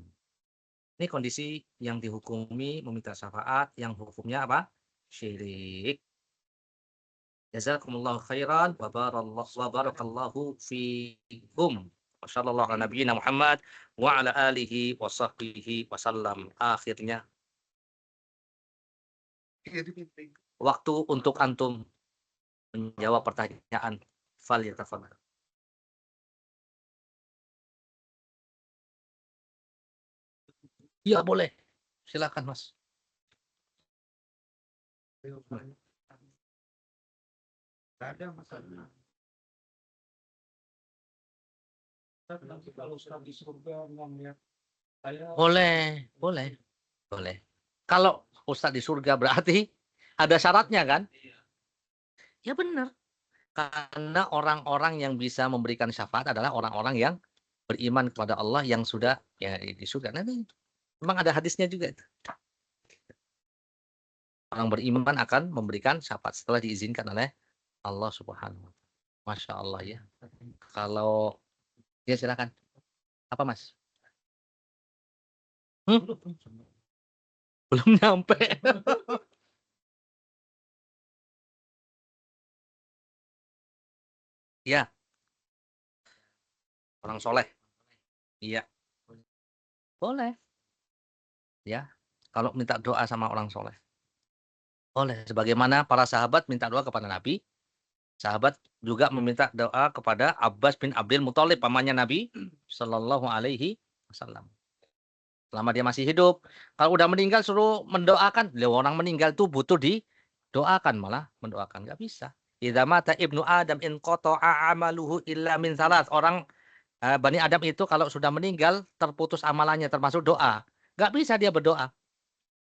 Ini kondisi yang dihukumi meminta syafaat yang hukumnya apa? Syirik. Jazakumullahu khairan wa barakallahu fiikum. Wassallallahu ala nabiyyina Muhammad wa ala alihi wa sahbihi wasallam. Akhirnya waktu untuk antum menjawab pertanyaan. Falyatafadhal. Iya boleh. Silakan Mas. Ada masalah. Nanti kalau sudah di surga ngeliat saya Boleh. Kalau Ustadz di surga, berarti ada syaratnya kan? Ya benar. Karena orang-orang yang bisa memberikan syafaat adalah orang-orang yang beriman kepada Allah yang sudah ya di surga. Nanti memang ada hadisnya juga itu. Orang beriman akan memberikan syafaat setelah diizinkan oleh Allah Subhanahu wa taala. Masya Allah ya. Kalau ya silakan. Apa Mas? Belum nyampe. Ya, orang soleh. Iya, boleh. Ya, kalau minta doa sama orang soleh. Boleh. Sebagaimana para sahabat minta doa kepada Nabi. Sahabat juga meminta doa kepada Abbas bin Abdul Muthalib, pamannya Nabi Shallallahu Alaihi Wasallam. Selama dia masih hidup. Kalau udah meninggal suruh mendoakan. Orang meninggal tuh butuh didoakan, malah mendoakan. Nggak bisa. Idza mata ibnu Adam in qata'a amaluhu illa min salat. Orang Bani Adam itu kalau sudah meninggal terputus amalannya termasuk doa. Nggak bisa dia berdoa.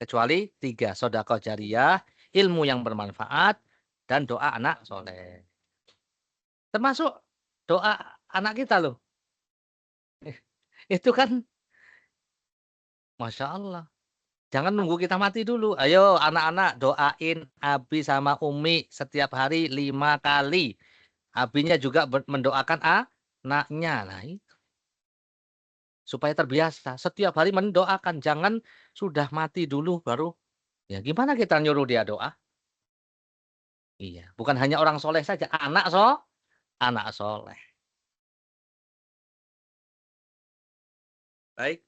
Kecuali 3. Sedekah jariyah, ilmu yang bermanfaat, dan doa anak soleh. Termasuk doa anak kita loh. Itu kan Masya Allah. Jangan nunggu kita mati dulu. Ayo anak-anak doain Abi sama Umi setiap hari 5 kali. Abinya juga mendoakan anaknya. Nah, itu. Supaya terbiasa. Setiap hari mendoakan. Jangan sudah mati dulu baru. Ya gimana kita nyuruh dia doa? Iya. Bukan hanya orang soleh saja. Anak soleh. Baik.